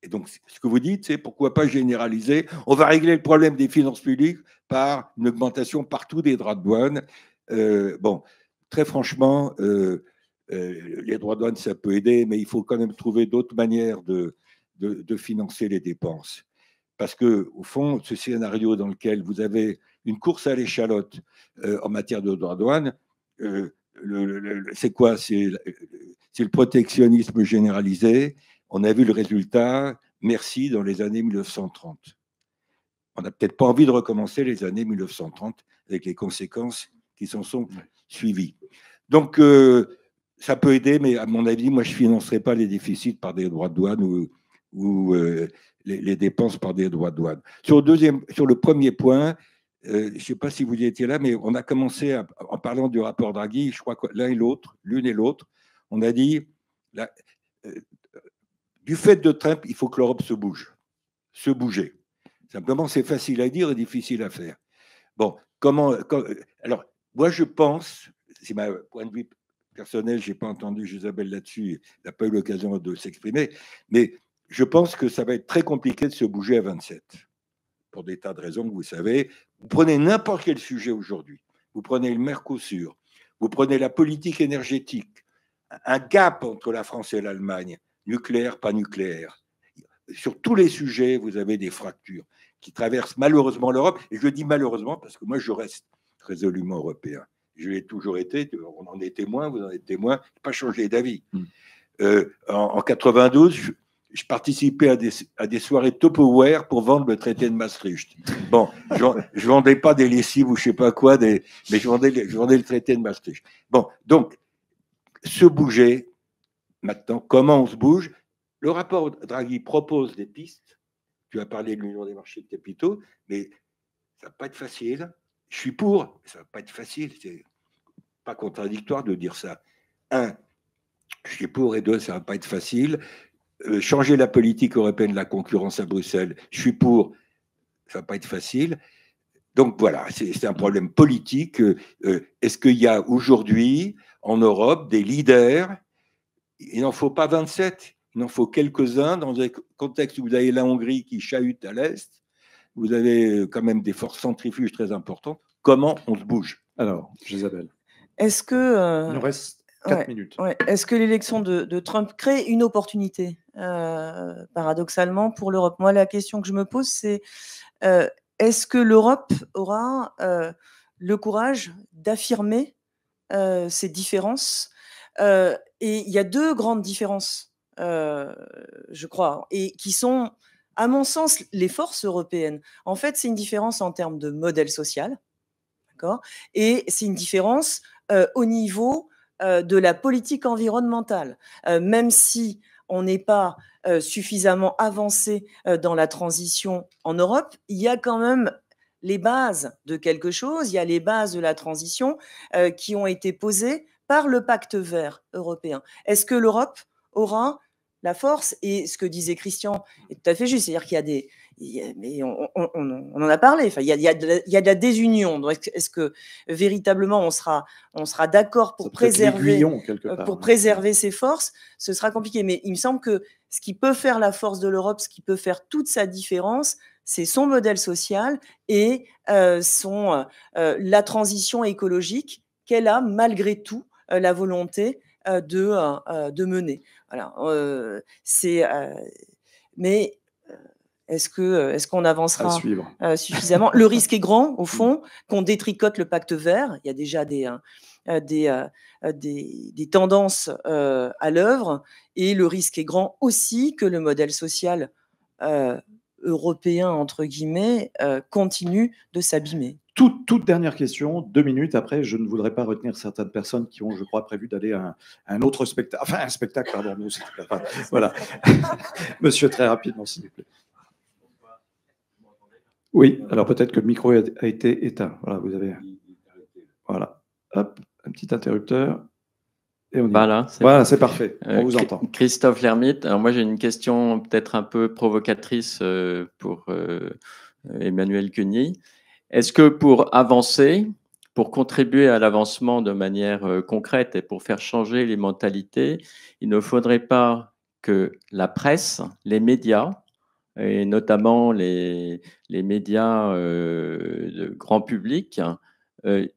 Et donc, ce que vous dites, c'est pourquoi pas généraliser. On va régler le problème des finances publiques par une augmentation partout des droits de douane. Bon, très franchement, les droits de douane, ça peut aider, mais il faut quand même trouver d'autres manières de financer les dépenses. Parce qu'au fond, ce scénario dans lequel vous avez une course à l'échalote en matière de droits de douane, c'est quoi? C'est le protectionnisme généralisé. On a vu le résultat, merci, dans les années 1930. On n'a peut-être pas envie de recommencer les années 1930 avec les conséquences qui s'en sont suivies. Donc, ça peut aider, mais à mon avis, moi, je ne financerai pas les déficits par des droits de douane ou les dépenses par des droits de douane. Sur le premier point, je ne sais pas si vous y étiez là, mais on a commencé en parlant du rapport Draghi, je crois que l'une et l'autre, on a dit, du fait de Trump, il faut que l'Europe se bouger. Simplement, c'est facile à dire et difficile à faire. Bon, alors, moi, je pense, c'est ma point de vue personnel, je n'ai pas entendu Isabelle là-dessus, elle n'a pas eu l'occasion de s'exprimer, mais je pense que ça va être très compliqué de se bouger à 27, pour des tas de raisons que vous savez. Vous prenez n'importe quel sujet aujourd'hui, vous prenez le Mercosur, vous prenez la politique énergétique, un gap entre la France et l'Allemagne, nucléaire, pas nucléaire. Sur tous les sujets, vous avez des fractures qui traversent malheureusement l'Europe, et je dis malheureusement parce que moi, je reste résolument européen. Je l'ai toujours été, on en est témoin, vous en êtes témoin, je n'ai pas changé d'avis. En 92, je participais à des soirées Tupperware pour vendre le traité de Maastricht. Bon, je ne vendais pas des lessives ou je ne sais pas quoi, mais je vendais le traité de Maastricht. Bon, donc, se bouger, maintenant, comment on se bouge? Le rapport Draghi propose des pistes. Tu as parlé de l'Union des marchés de capitaux, mais ça ne va pas être facile. Je suis pour, mais ça ne va pas être facile. C'est pas contradictoire de dire ça. Un, je suis pour, et deux, ça ne va pas être facile. Changer la politique européenne de la concurrence à Bruxelles, je suis pour, ça ne va pas être facile. Donc voilà, c'est un problème politique. Est-ce qu'il y a aujourd'hui en Europe des leaders? Il n'en faut pas 27, il en faut quelques-uns dans un contexte où vous avez la Hongrie qui chahute à l'Est, vous avez quand même des forces centrifuges très importantes. Comment on se bouge? Alors, Isabelle. Est-ce que... il nous reste 4 minutes. Ouais. Est-ce que l'élection de Trump crée une opportunité, paradoxalement, pour l'Europe? Moi, la question que je me pose, c'est est-ce que l'Europe aura le courage d'affirmer ces différences? Et il y a deux grandes différences je crois, et qui sont, à mon sens, les forces européennes. En fait, c'est une différence en termes de modèle social, d'accord, et c'est une différence au niveau de la politique environnementale. Même si on n'est pas suffisamment avancé dans la transition en Europe, il y a quand même les bases de quelque chose, il y a les bases de la transition qui ont été posées par le pacte vert européen. Est-ce que l'Europe aura la force? Et ce que disait Christian est tout à fait juste, c'est-à-dire qu'il y a des... Mais on en a parlé, enfin, il y a de la désunion. Donc, est-ce que véritablement on sera d'accord pour préserver ces forces? Ce sera compliqué, mais il me semble que ce qui peut faire la force de l'Europe, ce qui peut faire toute sa différence, c'est son modèle social et la transition écologique qu'elle a malgré tout la volonté de mener. Voilà, mais est-ce qu'on avancera suffisamment? Le risque est grand, au fond, qu'on détricote le pacte vert. Il y a déjà des tendances à l'œuvre, et le risque est grand aussi que le modèle social européen, entre guillemets, continue de s'abîmer. Toute dernière question, 2 minutes. Après, je ne voudrais pas retenir certaines personnes qui ont, je crois, prévu d'aller à un autre spectacle. Enfin, un spectacle, pardon. Voilà. Monsieur, très rapidement, s'il vous plaît. Oui, alors peut-être que le micro a été éteint. Voilà, vous avez... Voilà. Hop, un petit interrupteur. Et on y va. Voilà, c'est parfait. On vous entend. Christophe Lermite. Alors moi, j'ai une question peut-être un peu provocatrice pour Emmanuel Cuny. Est-ce que pour avancer, pour contribuer à l'avancement de manière concrète et pour faire changer les mentalités, il ne faudrait pas que la presse, les médias, et notamment les médias de grand public,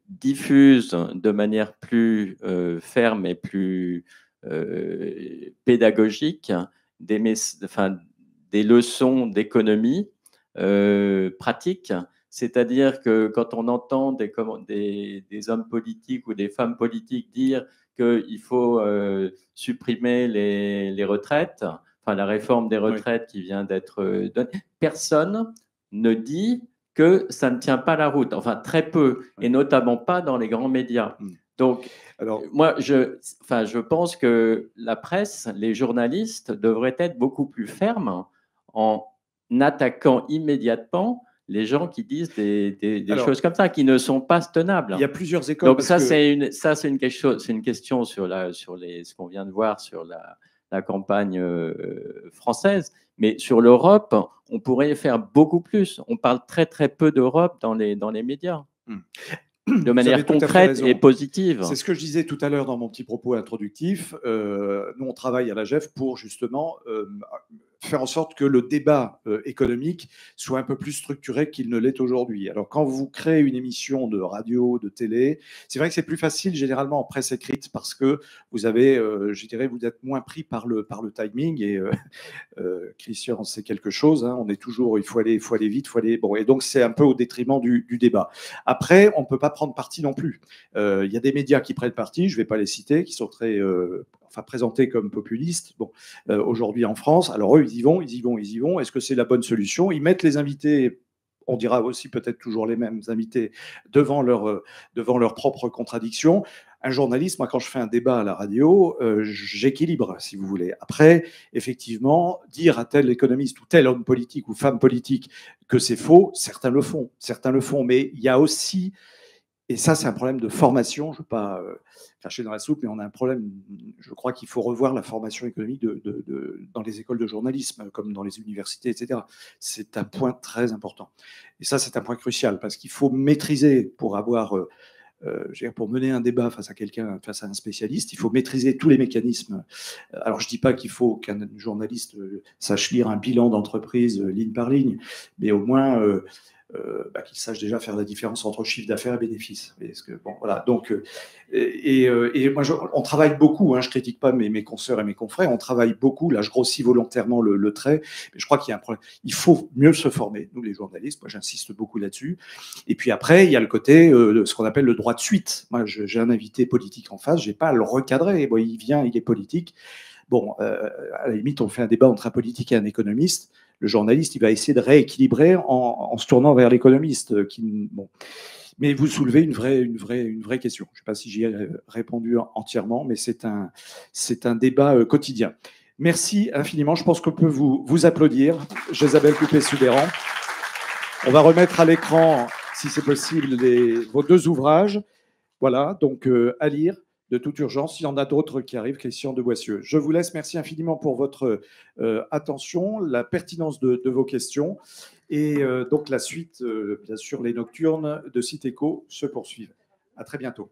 diffusent de manière plus ferme et plus pédagogique des leçons d'économie pratiques? C'est-à-dire que quand on entend des hommes politiques ou des femmes politiques dire qu'il faut supprimer les retraites, enfin la réforme des retraites qui vient d'être donnée, personne ne dit que ça ne tient pas la route, enfin très peu, et notamment pas dans les grands médias. Donc, moi, je pense que la presse, les journalistes devraient être beaucoup plus fermes en attaquant immédiatement les gens qui disent des choses comme ça, qui ne sont pas tenables. Il y a plusieurs écoles. Donc c'est une question sur ce qu'on vient de voir sur la campagne française, mais sur l'Europe, on pourrait faire beaucoup plus. On parle très très peu d'Europe dans les médias. De manière concrète et positive. C'est ce que je disais tout à l'heure dans mon petit propos introductif. Nous, on travaille à l'AGEF pour justement faire en sorte que le débat économique soit un peu plus structuré qu'il ne l'est aujourd'hui. Alors, quand vous créez une émission de radio, de télé, c'est vrai que c'est plus facile généralement en presse écrite parce que vous avez, je dirais, vous êtes moins pris par le timing et Christian en sait quelque chose. Hein, on est toujours, il faut aller vite, bon, et donc c'est un peu au détriment du débat. Après, on ne peut pas prendre parti non plus. Il y a des médias qui prennent parti, je ne vais pas les citer, qui sont très présentés comme populistes. Bon, aujourd'hui en France, alors eux, ils y vont. Est-ce que c'est la bonne solution? Ils mettent les invités, on dira aussi peut-être toujours les mêmes invités, devant leurs propres contradictions. Un journaliste, moi, quand je fais un débat à la radio, j'équilibre, si vous voulez. Après, effectivement, dire à tel économiste ou tel homme politique ou femme politique que c'est faux, certains le font. Mais il y a aussi, et ça, c'est un problème de formation. Je ne veux pas cracher dans la soupe, mais on a un problème. Je crois qu'il faut revoir la formation économique dans les écoles de journalisme, comme dans les universités, etc. C'est un point très important. Et ça, c'est un point crucial, parce qu'il faut maîtriser pour avoir... pour mener un débat face à un spécialiste, il faut maîtriser tous les mécanismes. Alors, je ne dis pas qu'il faut qu'un journaliste sache lire un bilan d'entreprise ligne par ligne, mais au moins qu'il sache déjà faire la différence entre chiffre d'affaires et bénéfice. Bon, voilà. Donc, moi, on travaille beaucoup. Hein, je ne critique pas mes consoeurs et mes confrères. On travaille beaucoup. Là, je grossis volontairement le trait. Mais je crois qu'il y a un problème. Il faut mieux se former, nous, les journalistes. Moi, j'insiste beaucoup là-dessus. Et puis après, il y a le côté de ce qu'on appelle le droit de suite. Moi, j'ai un invité politique en face. Je n'ai pas à le recadrer. Bon, il vient, il est politique. Bon, à la limite, on fait un débat entre un politique et un économiste. Le journaliste, il va essayer de rééquilibrer en se tournant vers l'économiste. Bon. Mais vous soulevez une vraie question. Je ne sais pas si j'y ai répondu entièrement, mais c'est un débat quotidien. Merci infiniment. Je pense qu'on peut vous applaudir, Jésabel Coupé-Soubeyran. On va remettre à l'écran, si c'est possible, vos 2 ouvrages. Voilà, donc à lire de toute urgence. Il y en a d'autres qui arrivent, Christian de Boissieu. Je vous laisse. Merci infiniment pour votre attention, la pertinence de vos questions. Et donc la suite, bien sûr, les nocturnes de Citéco se poursuivent. À très bientôt.